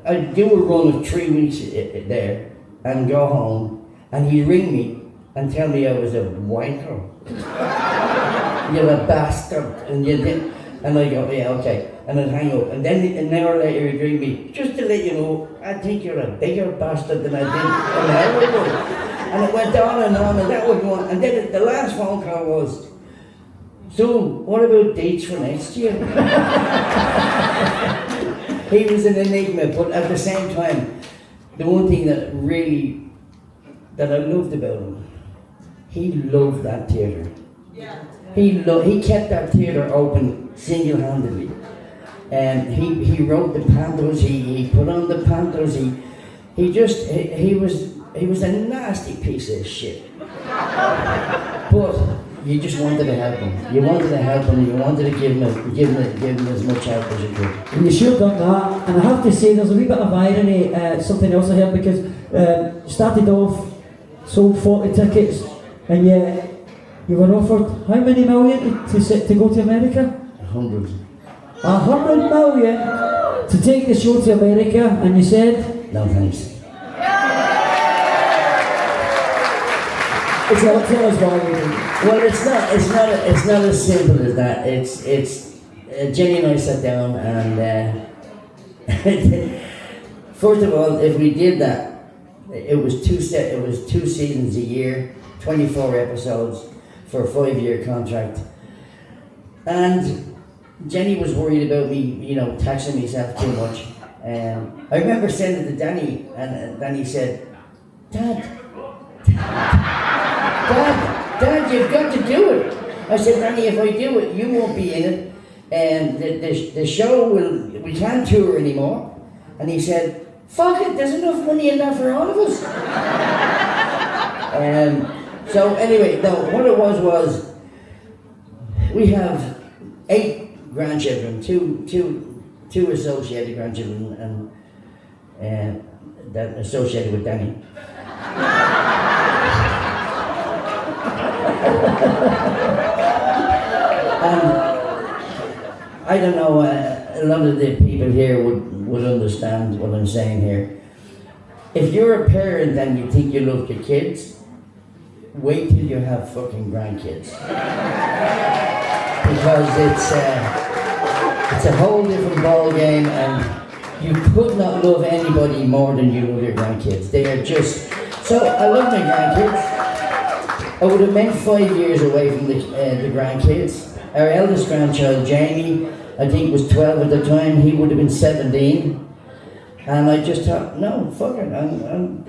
I'd do a run of 3 weeks there and go home, and he'd ring me and tell me I was a wanker. You're a bastard, and you did. And I go, yeah, okay, and I'd hang up, and then an hour later he'd ring me just to let you know I think you're a bigger bastard than I did an hour ago. And it went on, and that would go on. And then the last phone call was, so what about dates for next year? He was an enigma, but at the same time, the one thing that I loved about him, he loved that theatre. Yeah. He kept that theatre open single-handedly. And he wrote the pantos, he put on the pantos, he was a nasty piece of shit. But you just wanted to help him. You wanted to help him. You wanted to give him as much help as you could. And you should have done that. And I have to say, there's a wee bit of irony, something else I heard, because started off, sold 40 tickets, and yet you were offered how many million to go to America? 100. 100 million to take the show to America, and you said, No thanks. tell us why you didn't. Well, it's not as simple as that. It's Jenny and I sat down and first of all, if we did that, it was two seasons a year, 24 episodes for a 5-year contract, and Jenny was worried about me, taxing myself too much. I remember saying it to Danny, and Danny said, Dad, you've got to do it. I said, Danny, if I do it, you won't be in it, and the show we can't tour anymore. And he said, fuck it, there's enough money in that for all of us. So anyway, no, what it was we have 8 grandchildren, two associated grandchildren, and that associated with Danny. I don't know, a lot of the people here would understand what I'm saying here. If you're a parent and you think you love your kids, wait till you have fucking grandkids. Because it's a whole different ball game, and you could not love anybody more than you love your grandkids. They are just, so I love my grandkids. I would have meant 5 years away from the grandkids. Our eldest grandchild, Jamie, I think was 12 at the time. He would have been 17. And I just thought, no, fuck it. Do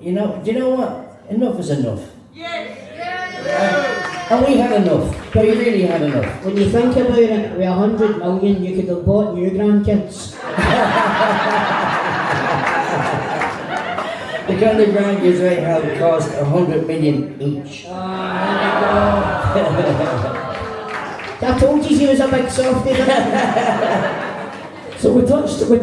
you know what? Enough is enough. Yes. And we had enough. We really had enough. When you think about it, with 100 million, you could have bought new grandkids. The kind of grandkids I have cost 100 million each. I told you he was a big softie. So we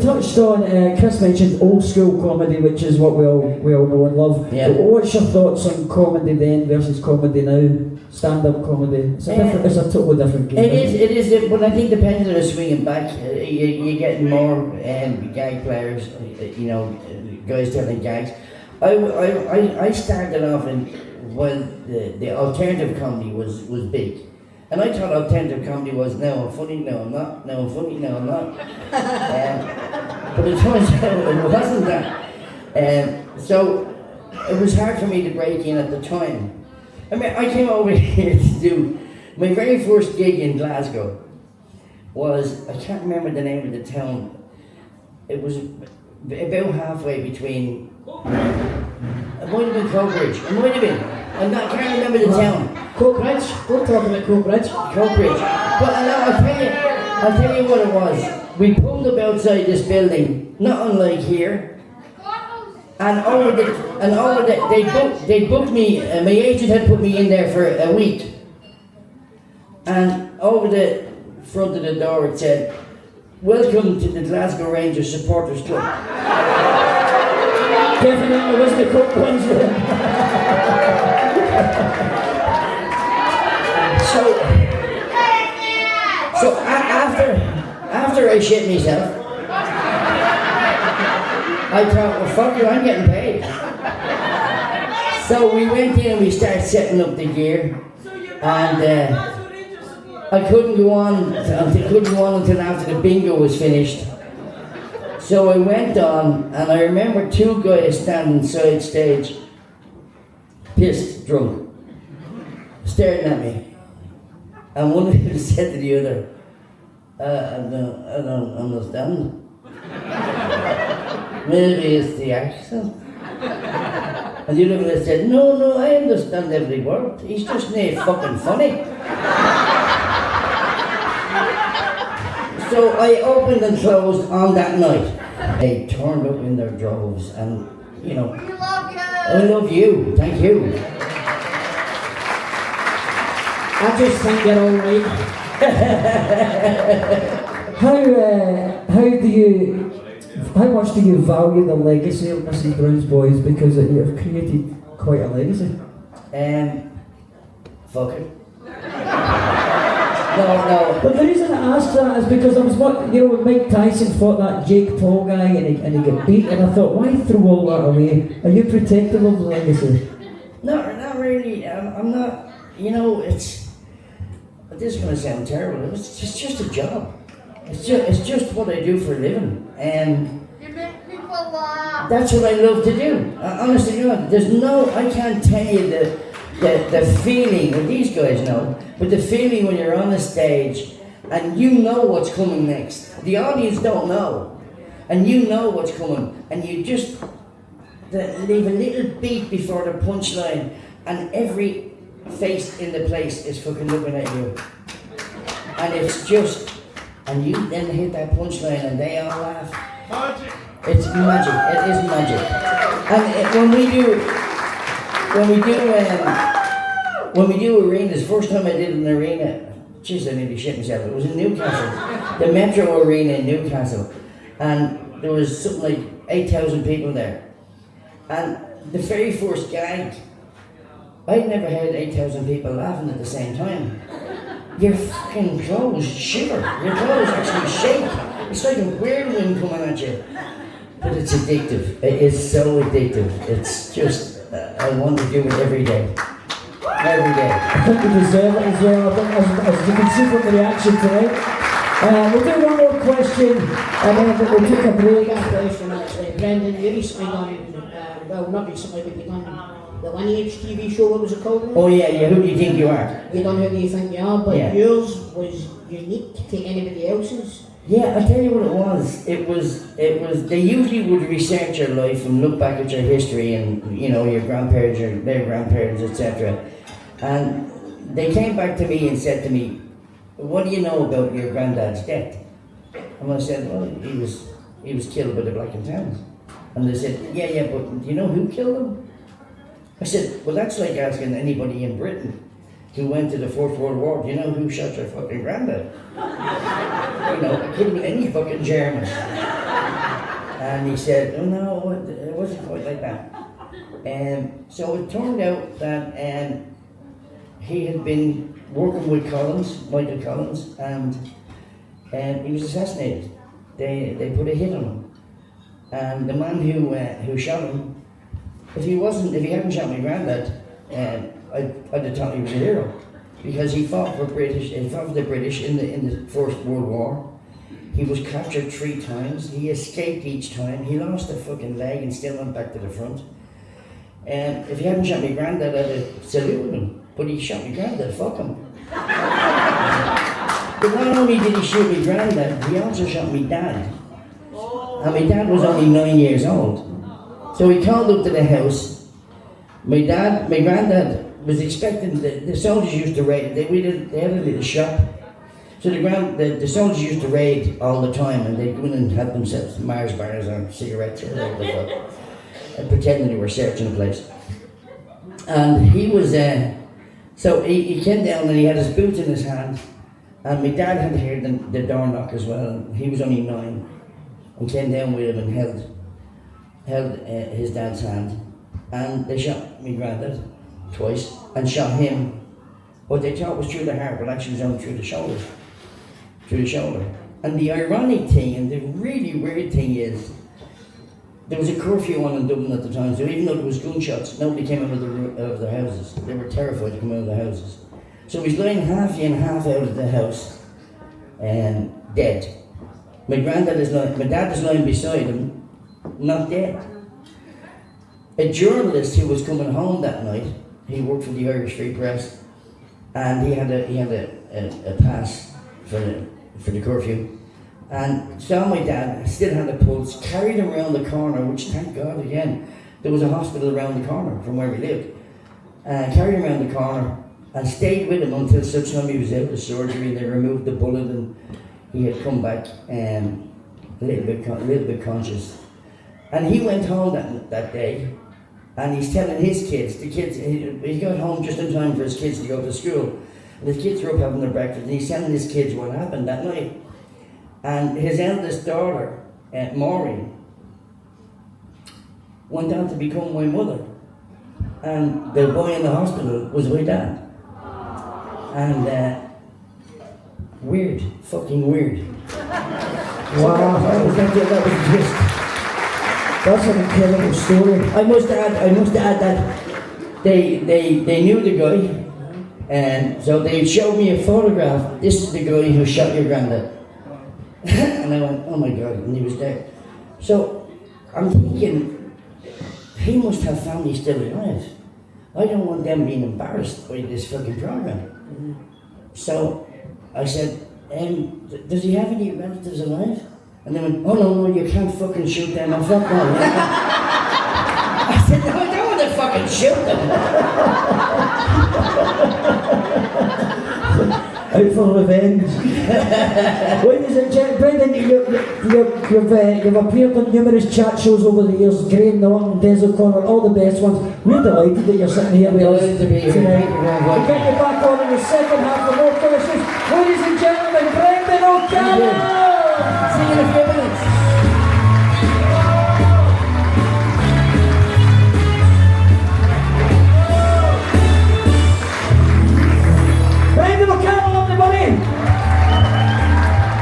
touched on, Chris mentioned old school comedy, which is what we all know and love. Yeah. What's your thoughts on comedy then versus comedy now? Stand-up comedy. It's a totally different game. It is, but I think the pendulum is swinging back. You get more gag players, guys telling gags. I started off when the alternative comedy was big. And I thought alternative comedy was, no, I'm funny, no, I'm not, no, I'm funny, no, I'm not. But it turns out it wasn't that. So it was hard for me to break in at the time. I mean, I came over here to do, my very first gig in Glasgow was, I can't remember the name of the town. It was about halfway between, it might have been Coatbridge, it might have been. I can't remember the town. Coatbridge? Don't talk about Coatbridge. Coatbridge. But I'll tell you what it was. We pulled up outside this building, not unlike here. And they booked me. My agent had put me in there for a week. And over the front of the door it said, "Welcome to the Glasgow Rangers Supporters Club." Definitely was the Coatbridge then. So after I shit myself, I thought, well, fuck you, I'm getting paid. So we went in and we started setting up the gear, and I couldn't go on until after the bingo was finished. So I went on, and I remember 2 guys standing side stage, pissed, drunk, staring at me. And one of them said to the other, I don't understand. Maybe it's the accent. And the other one said, no, I understand every word. He's just not fucking funny. So I opened and closed on that night. They turned up in their droves, and you know. We love you. I love you. Thank you. I just think you're all right. How much do you value the legacy of Mrs. Brown's Boys, because you've created quite a legacy? Fuck it. No. But the reason I asked that is because I was when Mike Tyson fought that Jake Paul guy and he got beat, and I thought, why throw all that away? Are you protective of the legacy? No, not really. I'm not. You know, this is going to sound terrible. It's just a job. It's just what I do for a living, and You make people laugh. that's what I love to do. Honestly, I can't tell you the feeling that these guys know, but the feeling when you're on the stage and you know what's coming next. The audience don't know, and you know what's coming, and you just leave a little beat before the punchline, and every face in the place is fucking looking at you, and it's just. And you then hit that punchline and they all laugh. Magic. It's magic. It is magic. And when we do arenas, first time I did an arena, jeez, I nearly shit myself. It was in Newcastle, the Metro Arena in Newcastle, and there was something like 8,000 people there. And the very first gag, I'd never had 8,000 people laughing at the same time. Your fucking clothes shiver. Your clothes actually shake. It's like a whirlwind coming at you. But it's addictive. It is so addictive. It's just, I want to do it every day. Every day. I think you deserve it as well. I think as you can see from the reaction tonight. We'll do one more question and then we'll take a break. I got a question actually. Brendan, you recently done, well not recently, but you done the Lineage TV show, what was it called? Oh yeah, who do you think you are? You done Who Do You Think You Are, but Yeah. yours was unique to anybody else's. Yeah, I tell you what it was. It was, they usually would research your life and look back at your history and, you know, your grandparents, their grandparents, etc. And they came back to me and said to me, what do you know about your granddad's death? And I said, well, he was killed by the Black and Tans. And they said, yeah, but do you know who killed him? I said, well, that's like asking anybody in Britain who went to the First World War, do you know who shot your fucking granddad? You know, it could have been any fucking German. And he said, oh no, it wasn't quite like that. And so it turned out that he had been working with Michael Collins, and he was assassinated. They put a hit on him. And the man who shot him, if he hadn't shot my granddad, I'd have thought he was a hero, because he fought for the British in the First World War. He was captured 3 times. He escaped each time. He lost a fucking leg and still went back to the front. And if he hadn't shot my granddad, I'd have saluted him. But he shot my granddad. Fuck him. But not only did he shoot my granddad, he also shot my dad. And my dad was only 9 years old. So he called up to the house. My granddad was expecting, the soldiers used to raid, they had a little shop. So the soldiers used to raid all the time, and they'd go in and have themselves Mars bars or cigarettes or whatever the fuck, and pretending they were searching the place. And he was, so he came down and he had his boots in his hand, and my dad had heard the door knock as well, and he was only 9, and came down with him and held his dad's hand, and they shot my granddad twice and shot him. What they thought was through the heart, but actually was only through the shoulder. And the ironic thing and the really weird thing is, there was a curfew on in Dublin at the time, so even though there was gunshots, nobody came out of their houses. They were terrified to come out of their houses. So he's lying half in, half out of the house, dead. My dad is lying beside him, not dead. A journalist who was coming home that night, he worked for the Irish Free Press, and he had a pass for the curfew, and saw my dad, still had a pulse, carried him around the corner, which thank God again, there was a hospital around the corner from where we lived, carried him around the corner and stayed with him until such time he was out of surgery and they removed the bullet and he had come back a little bit conscious. And he went home that day, and he's telling his kids, he got home just in time for his kids to go to school. And his kids were up having their breakfast, and he's telling his kids what happened that night. And his eldest daughter, Maureen, went on to become my mother. And the boy in the hospital was my dad. And weird, fucking weird. Wow, that was just, that's an incredible story. I must add that they knew the guy, and so they showed me a photograph. This is the guy who shot your granddad. And I went, oh my God, and he was there. So I'm thinking, he must have family still alive. I don't want them being embarrassed by this fucking program. So I said, does he have any relatives alive? And they went, oh no, you can't fucking shoot them. I fuck no. I said, no, I don't want to fucking shoot them. Out for revenge. Ladies and gentlemen, Brendan, you've appeared on numerous chat shows over the years. Graham Norton, Des O'Connor, all the best ones. We're delighted that you're sitting here with us Delighted to be here. tonight. Thank you very much. We'll get you back on in the second half for more questions. Ladies and gentlemen, Brendan O'Carroll! See you in a few minutes. Brendan O'Carroll, everybody!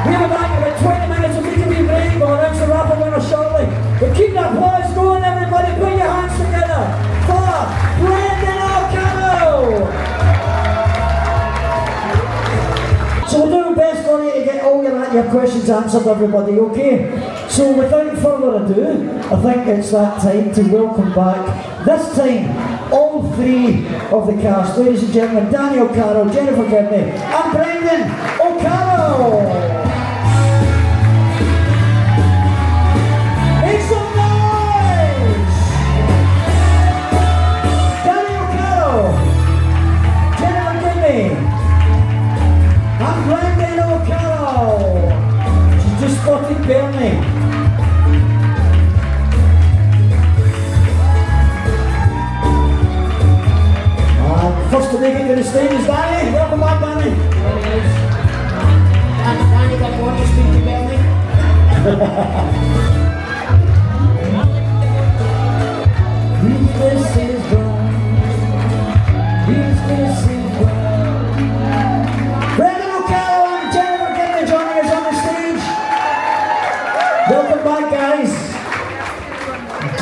We'll be back in about 20 minutes if we can be ready. We'll announce the rapper winner shortly. But keep that applause going, everybody. Put your hands together for Brendan O'Carroll! So we'll do our best for you to get all your questions answered, everybody, okay? So without further ado, I think it's that time to welcome back, this time, all three of the cast. Ladies and gentlemen, Danny O'Carroll, Jennifer Gibney, and Brendan O'Carroll! Make some noise! Danny O'Carroll, Jennifer Gibney, and Brendan O'Carroll. She's just spotted Bernie. And first to make it to the stage is Danny. Welcome back, Danny. Danny got one to speak to Bernie. This is wrong. This is wrong. Brendan O'Carroll and Jennifer Gibney joining us on the stage. Welcome back, guys.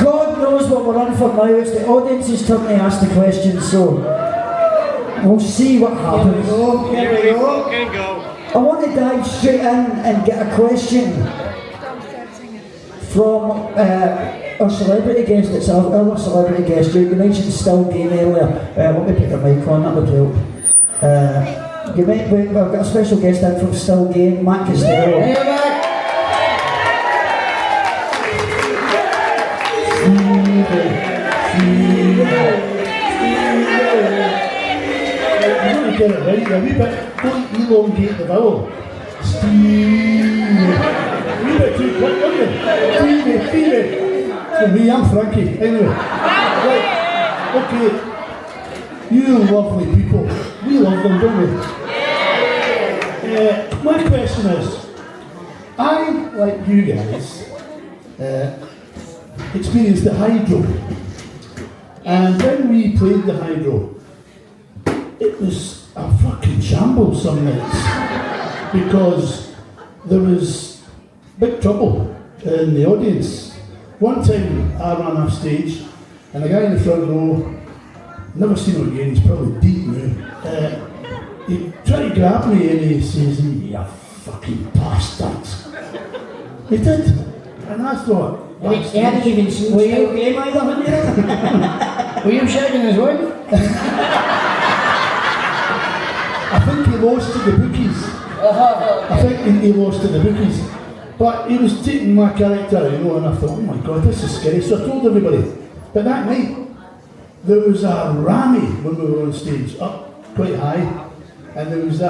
God knows what we're on for now. It's the audience's turn to ask the questions, so we'll see what happens. Here we go. I want to dive straight in and get a question from our celebrity guest itself, our celebrity guest. You mentioned Still Game earlier. Let me put the mic on, that would help. We've got a special guest in from Still Game, Matt Costello. Hey, Matt. You want to get it right, a wee bit, don't elongate the vowel. Steve. A wee bit too quick, aren't you? Stevie. So me, I'm Frankie. Anyway. Right. Okay. You lovely people. We love them, don't we? My question is, I, like you guys, experienced the hydro. And when we played the hydro, it was a fucking shambles some nights because there was big trouble in the audience. One time I ran off stage and a guy in the front row, never seen him again, he's probably deep now, he tried to grab me and he says, "You fucking bastards." He did. And I thought, He hadn't even seen Still Game either, hadn't you? Were you shaking his wife? I think he lost to the bookies. I think he lost to the bookies. But he was taking my character, and I thought, oh my God, this is scary. So I told everybody. But that night, there was a rammy when we were on stage, up quite high. And there was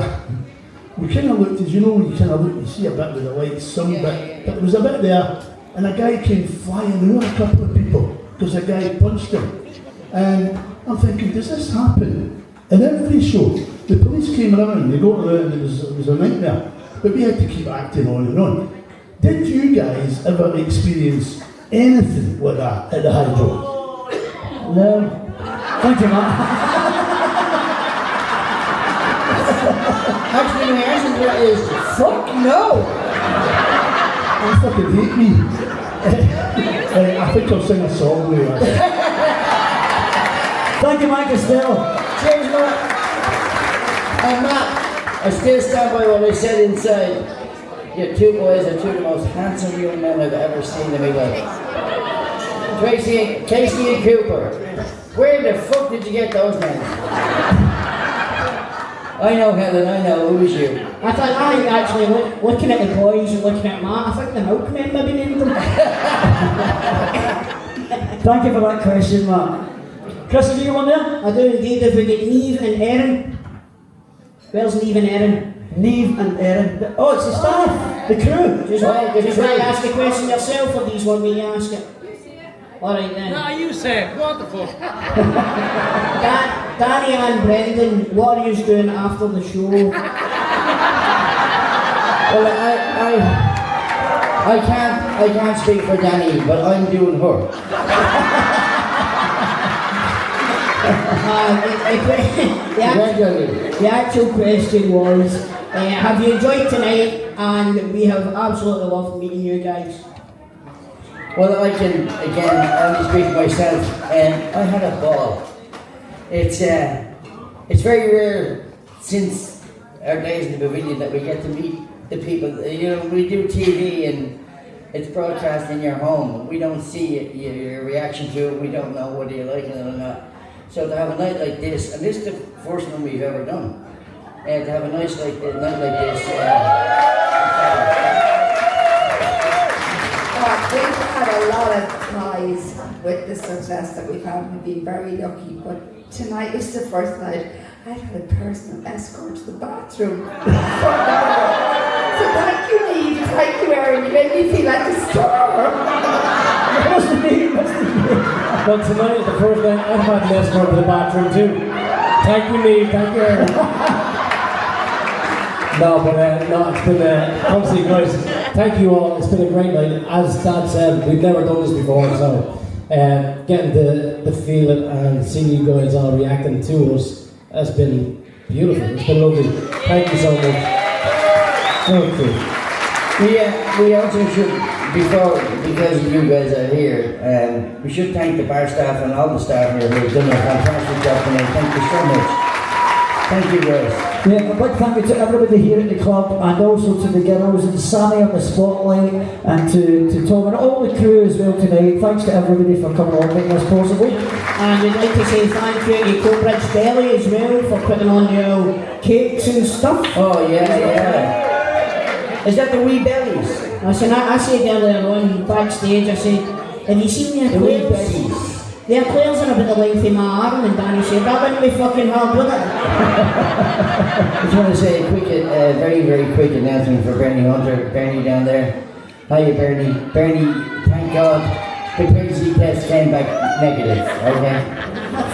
we kind of looked, as you know, when you kind of look, you see a bit with the lights, some bit. But there was a bit there, and a guy came flying over a couple of people because a guy punched him. And I'm thinking, does this happen in every show? The police came around, they got there, and it was a nightmare. But we had to keep acting on and on. Did you guys ever experience anything like that at the Hydro? No. Thank you, Matt. Actually, my answer to that is fuck no. You fucking hate me. I think I'll sing a song with you. Thank you, Mike Costello. Cheers, Matt. And Matt, I still stand by what I said inside. Your two boys are two of the most handsome young men I've ever seen in my life. Casey and Cooper. Where the fuck did you get those names? I know, Helen, I know. Who was you? I think actually, looking at the boys and looking at Matt, I think the milkmen maybe named them. Thank you for that question, Matt. Chris, have you got one there? I do indeed. If we get Neve and Erin. Where's Neve and Erin? Neve and Erin. Oh, it's the staff, the crew. Just want to ask the question yourself, or these want me to ask it? Alright then. Nah, you say it. What the fuck? Danny and Brendan, what are you doing after the show? Well, I can't speak for Danny, but I'm doing her. The actual question was, have you enjoyed tonight? And we have absolutely loved meeting you guys. Well, I can, again, only speak for myself, and I had a ball. It's very rare since our days in the pavilion that we get to meet the people. You know, we do TV and it's broadcast in your home. We don't see your reaction to it. We don't know whether you like it or not. So to have a night like this, and this is the first one we've ever done, to have a night like this, We've had a lot of ties with the success that we've had. We've been very lucky, but tonight was the first night I've had a personal escort to the bathroom. So thank you, Neve. Thank you, Erin. You made me feel like a star. Well, tonight is the first night I've had an escort to the bathroom too. Thank you, Neve. Thank you, Erin. No, it's been honestly, guys, thank you all. It's been a great night. As Dad said, we've never done this before, so getting the feeling and seeing you guys all reacting to us has been beautiful. It's been lovely. Thank you so much. Okay. We also should, because you guys are here, we should thank the bar staff and all the staff here who have done a fantastic job tonight. Thank you so much. Thank you, guys. Yeah, a big thank you to everybody here at the club, and also to the girls and Sammy on the spotlight, and to Tom and all the crew as well tonight. Thanks to everybody for coming on, making this possible. And we'd like to say thank you to Coatbridge Deli as well for putting on your cakes and stuff. Oh yeah. Is that the wee bellies? Listen, I said earlier on backstage, I said, have you seen their The wee players? bellies. Their players are a bit of length in my arm, and Danny said, that wouldn't be fucking hard, would it? I just want to say a quick, very, very quick announcement for Bernie Hunter. Bernie down there. Hiya, Bernie. Bernie, thank God the pregnancy test came back negative, okay?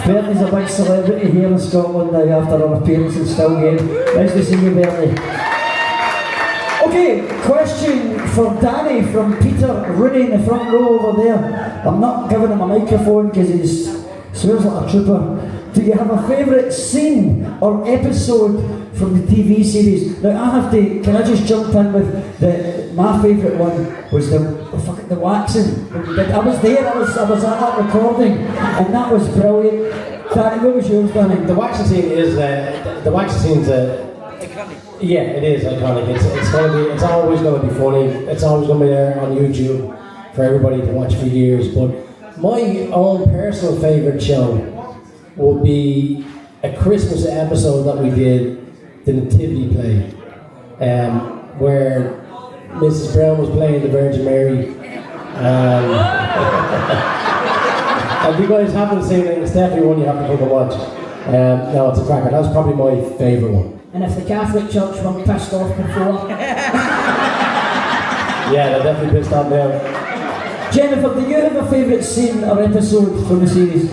Bernie's a big celebrity here in Scotland now after an appearance in Still Game. Nice to see you, Bernie. Okay, question for Danny from Peter Rooney in the front row over there. I'm not giving him a microphone because he swears like a trooper. Do you have a favourite scene or episode from the TV series? Now can I just jump in with my favourite one was the waxing. I was there, I was at that recording, and that was brilliant. Danny, what was yours, Danny? The waxing scene is yeah, it is iconic. It's always going to be funny. It's always going to be there on YouTube for everybody to watch for years. But my own personal favourite show would be a Christmas episode that we did, the Nativity Play, where Mrs. Brown was playing the Virgin Mary. And if you guys haven't seen it, it's definitely one you have to come and watch. No, it's a cracker. That's probably my favourite one. And if the Catholic Church weren't pissed off before. Yeah, they're definitely pissed off now. Jennifer, do you have a favourite scene or episode from the series?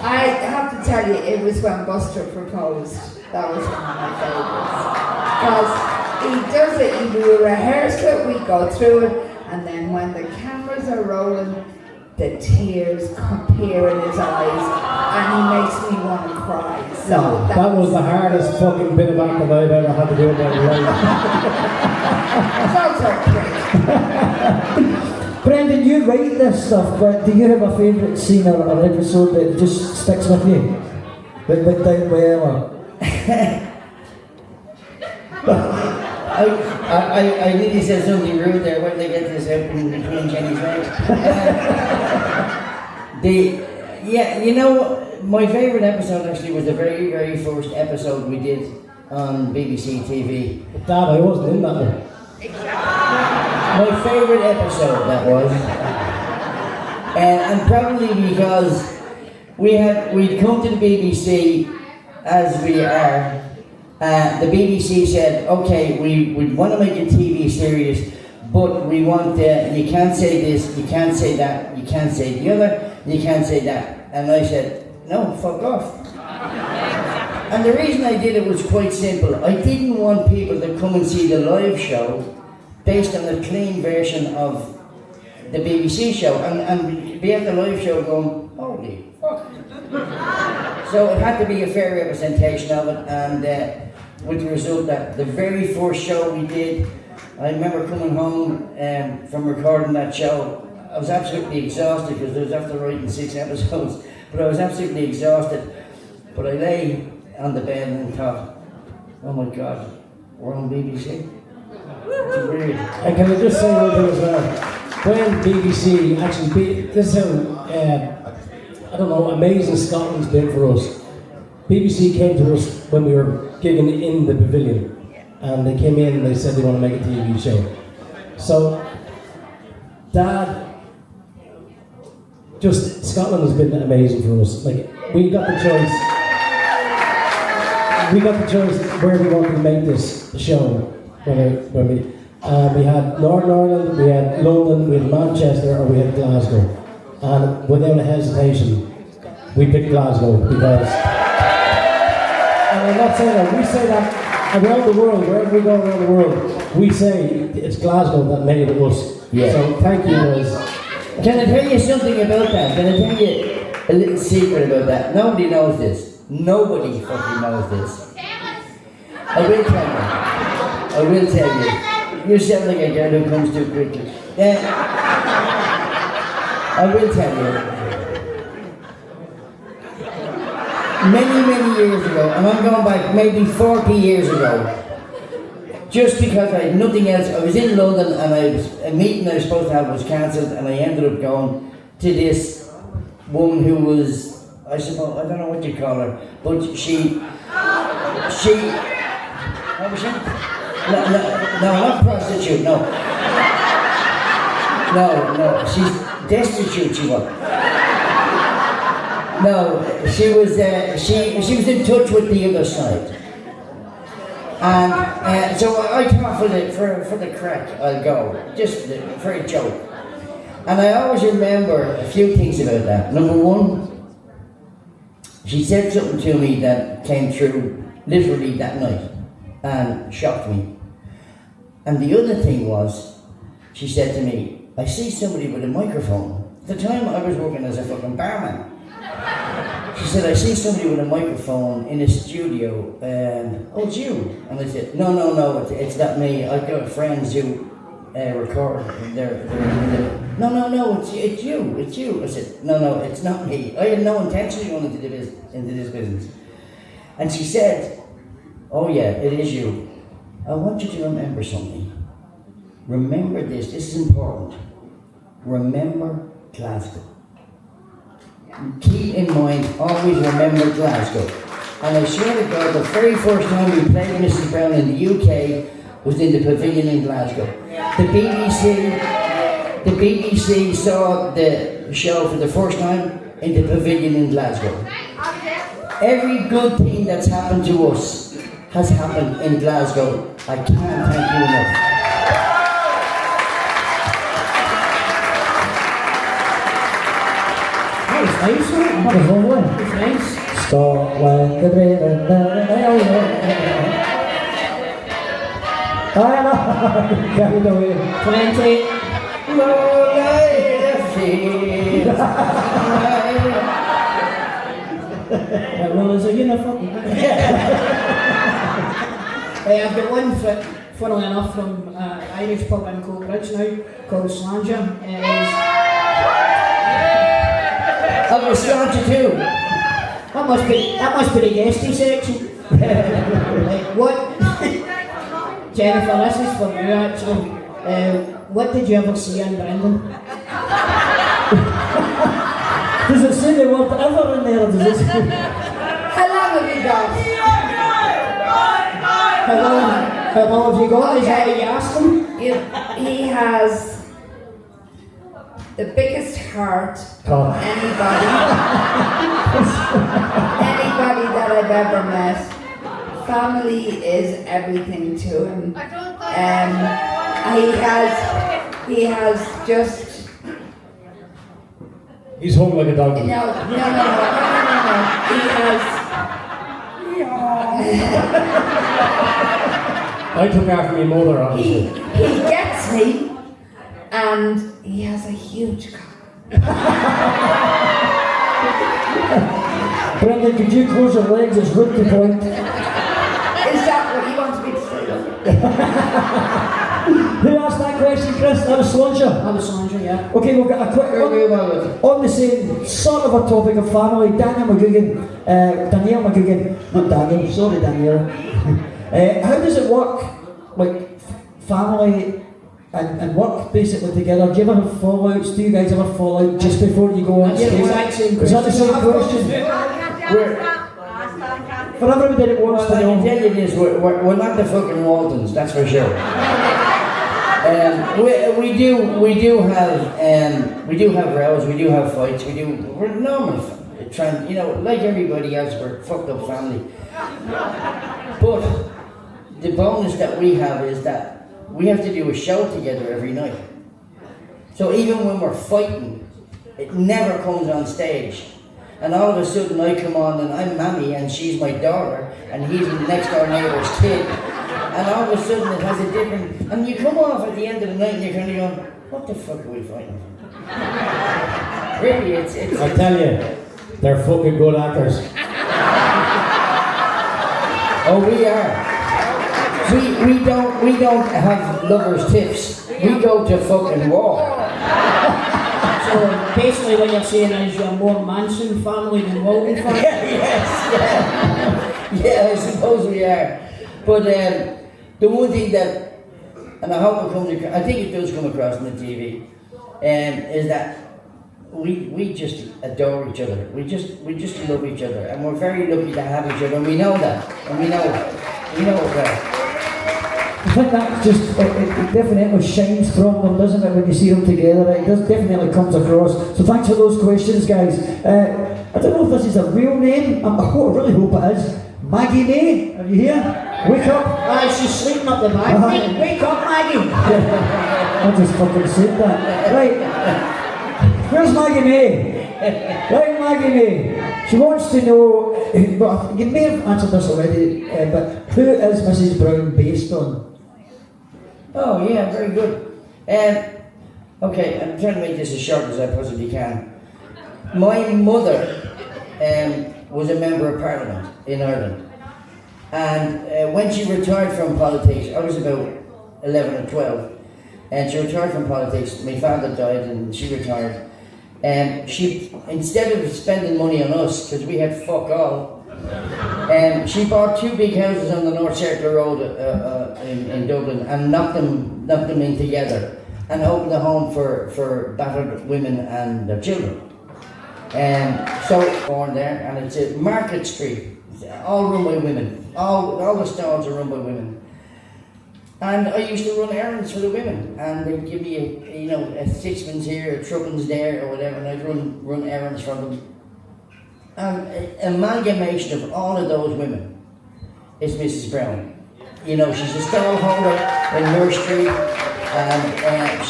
I have to tell you, it was when Buster proposed. That was one of my favourites. Because he does it, we rehearse it, we go through it, and then when the cameras are rolling, the tears appear in his eyes, and he makes me want to cry. So That was the hardest fucking bit of acting I've ever had to do in my life. those are great. Brendan, you write this stuff, but do you have a favourite scene or episode that just sticks with you? That down well? I nearly said something rude there. Where did they get this out in between Jenny's legs? You know, my favourite episode actually was the very, very first episode we did on BBC TV. Dad, I wasn't in that one. My favourite episode that was, and probably because we'd come to the BBC as we are. The BBC said, okay, we want to make a TV series, but we want you can't say this, you can't say that, you can't say the other, you can't say that. And I said, no, fuck off. And the reason I did it was quite simple. I didn't want people to come and see the live show based on a clean version of the BBC show and be at the live show going, holy fuck. So it had to be a fair representation of it, and with the result that the very first show we did, I remember coming home from recording that show. I was absolutely exhausted because I was after writing 6 episodes, but I was absolutely exhausted. But I lay on the bed and thought, oh my God, we're on BBC. It's weird. And can I just say one thing as well? When BBC actually, this is how, I don't know, amazing Scotland's been for us. BBC came to us when we were gigging in the pavilion, and they came in and they said they want to make a TV show. So, Dad, just Scotland has been amazing for us. Like, we got the choice where we wanted to make this show. When we had Northern Ireland, we had London, we had Manchester, or we had Glasgow. And without a hesitation, we picked Glasgow because, and I'm not saying that, we say that around the world, wherever we go around the world, we say it's Glasgow that made it us. Yeah. So thank you guys. Can I tell you something about that? Can I tell you a little secret about that? Nobody knows this. Nobody fucking knows this. I will tell you. I will tell you. You sound like a girl who comes too quickly. I will tell you. Many years ago, and I'm going back maybe 40 years ago, just because I had nothing else, I was in London and a meeting I was supposed to have was cancelled, and I ended up going to this woman who was, I suppose, I don't know what you call her, but she, what was she? No, not prostitute, no, she's destitute, she was. No, she was in touch with the other side. And so I thought for the crack, I'll go, just for a joke. And I always remember a few things about that. Number one, she said something to me that came through literally that night and shocked me. And the other thing was, she said to me, I see somebody with a microphone. At the time I was working as a fucking barman. She said, I see somebody with a microphone in a studio, oh, it's you. And I said, no, it's not me. I've got friends who record. No, it's you. I said, no, it's not me. I had no intention of going into this business. And she said, oh yeah, it is you. I want you to remember something. Remember this is important. Remember Glasgow. Keep in mind, always remember Glasgow. And I swear to God, the very first time we played Mrs. Brown in the UK was in the Pavilion in Glasgow. The BBC saw the show for the first time in the Pavilion in Glasgow. Every good thing that's happened to us has happened in Glasgow. I can't thank you enough. nice, wasn't That was lovely. it? It's nice. Scotland, the brave and the carried away. 20. Well, there's a uniform. I've got one funnily enough from Irish pub in Coatbridge now called Slanger. I've got Slanger too. That must be the guesty section. Like, what? Jennifer, this is for you actually. What did you ever see in Brendan? Does it say the word ever in there, or does it say... How long have you got? How long have you got? Is that what you asked him? He has the biggest heart of anybody that I've ever met. Family is everything to him. He has just. He's home like a dog. No. He has. I took after my mother, obviously. He gets me, and he has a huge cock. Brendan, could you close your legs? It's rude to point. Is that what you want me to say? Who asked that question, Chris? That was Slanger. That was Slanger, yeah. Okay, we've got a quick on the same sort of a topic of family. Daniel McGugan, not Daniel, sorry Daniel. How does it work, like family and work basically together? Do you ever have fallouts? Do you guys ever fall out just before you go on Yeah, stage? exact same Is that the same question? For everybody that wants Well, to I can know. tell you this, we're not the fucking Waltons, that's for sure. We do have rows, we do have fights, we're normal, like everybody else, we're a fucked up family. But the bonus that we have is that we have to do a show together every night. So even when we're fighting, it never comes on stage. And all of a sudden I come on and I'm Mammy and she's my daughter and he's the next door neighbour's kid. And all of a sudden it has a different, and you come off at the end of the night and you're kind of going, what the fuck are we fighting for? Really, it's I tell you, they're fucking good actors. oh, we are. We don't have lovers' tips. We go to fucking war. So basically what you're saying is you're more Manson family than Walton family? Yes, yeah, I suppose we are. But the one thing that, and I hope it comes across, I think it does come across on the TV, is that we just adore each other. We just love each other, and we're very lucky to have each other. And we know that, and we know it well. I think that just it definitely shines from them, doesn't it, when you see them together? It does definitely comes across. So thanks for those questions, guys. I don't know if this is a real name. I really hope it is. Maggie May, are you here? Wake up. She's sleeping up the back. Wake up, Maggie. I just fucking said that. Right. Where's Maggie May? Right, Maggie May. She wants to know, well, you may have answered this already, but who is Mrs. Brown based on? Oh yeah, very good. Okay, I'm trying to make this as short as I possibly can. My mother was a member of Parliament in Ireland, and when she retired from politics, I was about 11 or 12, and she retired from politics. My father died, and she retired. And she, instead of spending money on us, because we had fuck all, she bought 2 big houses on the North Circular Road in Dublin and knocked them in together and opened a home for battered women and their children. So born there, and it's a Market Street, all run by women. All the stalls are run by women. And I used to run errands for the women, and they'd give me a sixpence here, a threepence there, or whatever, and I'd run errands for them. And an amalgamation of all of those women is Mrs. Brown. She's a stallholder in Moore Street, and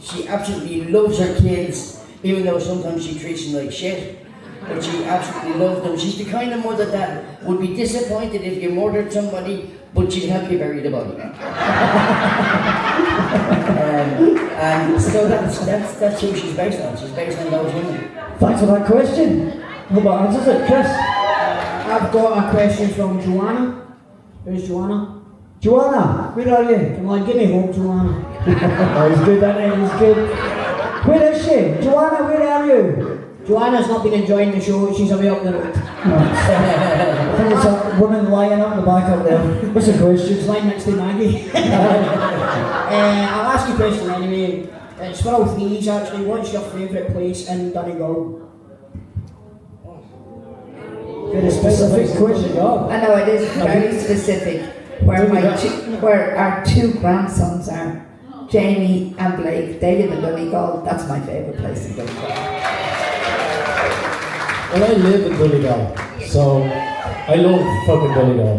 she absolutely loves her kids. even though sometimes she treats them like shit. But she absolutely loves them. She's the kind of mother that would be disappointed if you murdered somebody, but she'd help you bury the body. And so that's who she's based on. She's based on those women. Thanks for that question. Hope that answers it, Chris. I've got a question from Joanna. Where's Joanna? Joanna, where are you? Come on, give me hope, Joanna. Oh, he's good, isn't he? He's good. Where is she? Joanna, where are you? Joanna's not been enjoying the show, she's away up the road. I think it's a woman lying up the back up there. What's the question? She's lying next to Maggie. I'll ask you a question anyway. It's for all threes actually. What's your favourite place in Donegal? Very specific question. I know it is very specific. Where our two grandsons are, Jamie and Blake. They live in Donegal. That's my favourite place in Donegal. Well, I live in Donegal, so I love fucking Donegal.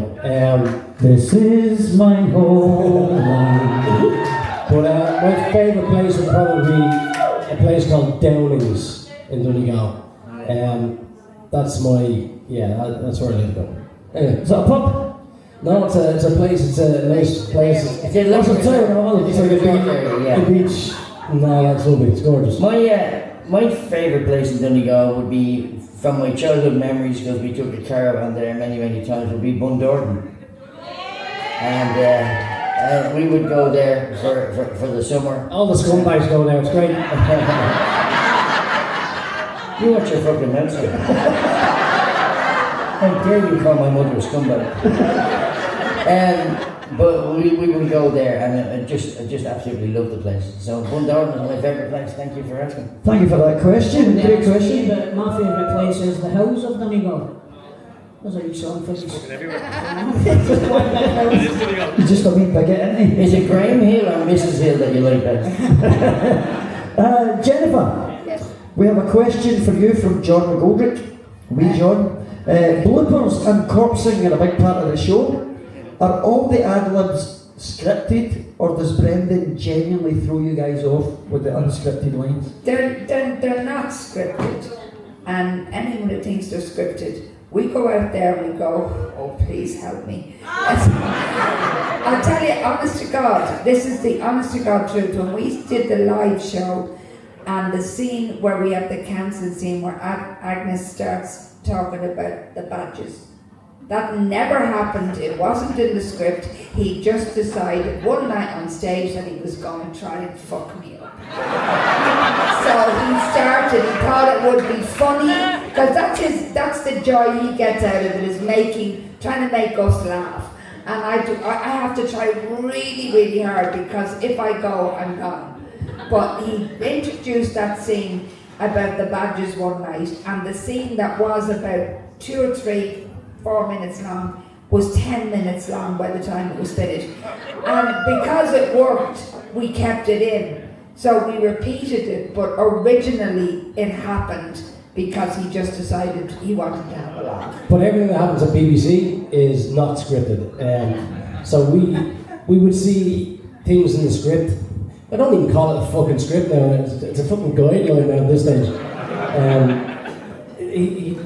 This is my home. But my favourite place would probably be a place called Downings in Donegal. That's that's where I live though. Anyway, Is that a pub? no, it's a place, it's a nice place. It's a lovely It's like a beach. No, that's lovely, it's gorgeous. My favourite place in Donegal would be, from my childhood memories, because we took a caravan there many, many times, would be Bundorden. And we would go there for the summer. All the scumbags go there, it's great. You watch your fucking mouth, sir. How dare you call my mother a scumbag? But we would go there, and I just absolutely love the place. So Bundorden is my favourite place. Thank you for asking. Thank you for that question. Great question. But my favourite place is the hills of Donegal. There's a wee song for you. He's just a wee bigot, isn't he? Is it Graham Hill or Mrs. Hill that you like best? Jennifer, we have a question for you from John McGoldrick. Wee John. Bloopers and corpsing are a big part of the show. Are all the ad-libs scripted, or does Brendan genuinely throw you guys off with the unscripted lines? They're not scripted, and anyone who thinks they're scripted, we go out there and we go, oh please help me. I'll tell you, honest to God, this is the honest to God truth. When we did the live show, and the scene where we have the council scene where Agnes starts talking about the badges. That never happened, it wasn't in the script. He just decided one night on stage that he was going to try and fuck me up. So he thought it would be funny, because that's the joy he gets out of it, is trying to make us laugh. And I have to try really, really hard, because if I go, I'm gone. But he introduced that scene about the badges one night, and the scene that was about 2 or 3, 4 minutes long was 10 minutes long by the time it was finished. And because it worked, we kept it in. So we repeated it, but originally it happened because he just decided he wanted to have a laugh. But everything that happens at BBC is not scripted. So we would see things in the script. I don't even call it a fucking script now, it's a fucking guideline now at this stage.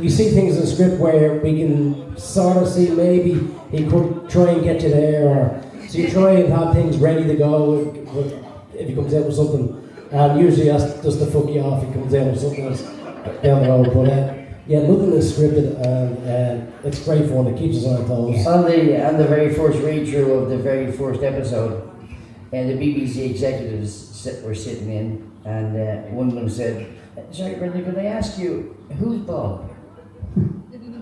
We see things in the script where we can sort of see maybe he could try and get you there, or so you try and have things ready to go if he comes out with something. And usually that's just to fuck you off, he comes out with something else down the road. But nothing is scripted, and it's great fun, it keeps us on our toes. On the very first read-through of the very first episode, and the BBC executives were sitting in, and one of them said, "Sorry, Brendan, could I ask you, who's Bob?"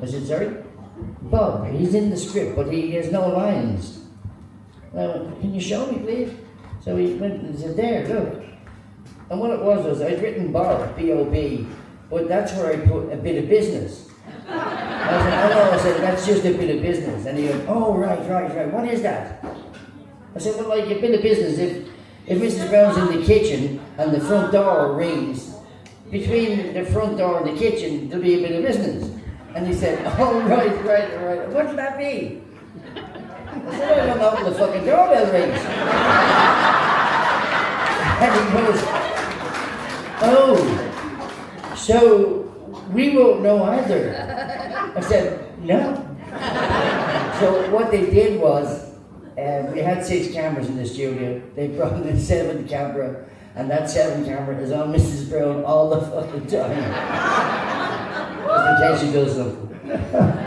I said, "Sorry? Bob, he's in the script, but he has no lines." And I went, "Can you show me, please?" So he went and said, "There, look." And what it was I'd written Bob, B-O-B, but that's where I put a bit of business. I said, "Oh no," I said, "that's just a bit of business." And he went, "Oh, right, what is that?" I said, "Well, like a bit of business, if Mrs. Brown's in the kitchen and the front door rings, between the front door and the kitchen, there'll be a bit of business." And he said, "Oh, right. What does that mean?" I said, "I don't know when the fucking doorbell rings." And he goes, "Oh, So we won't know either. I said, no. So what they did was, we had 6 cameras in the studio. They brought in a 7th camera, and that 7th camera is on Mrs. Brown all the fucking time. Just in case she does something.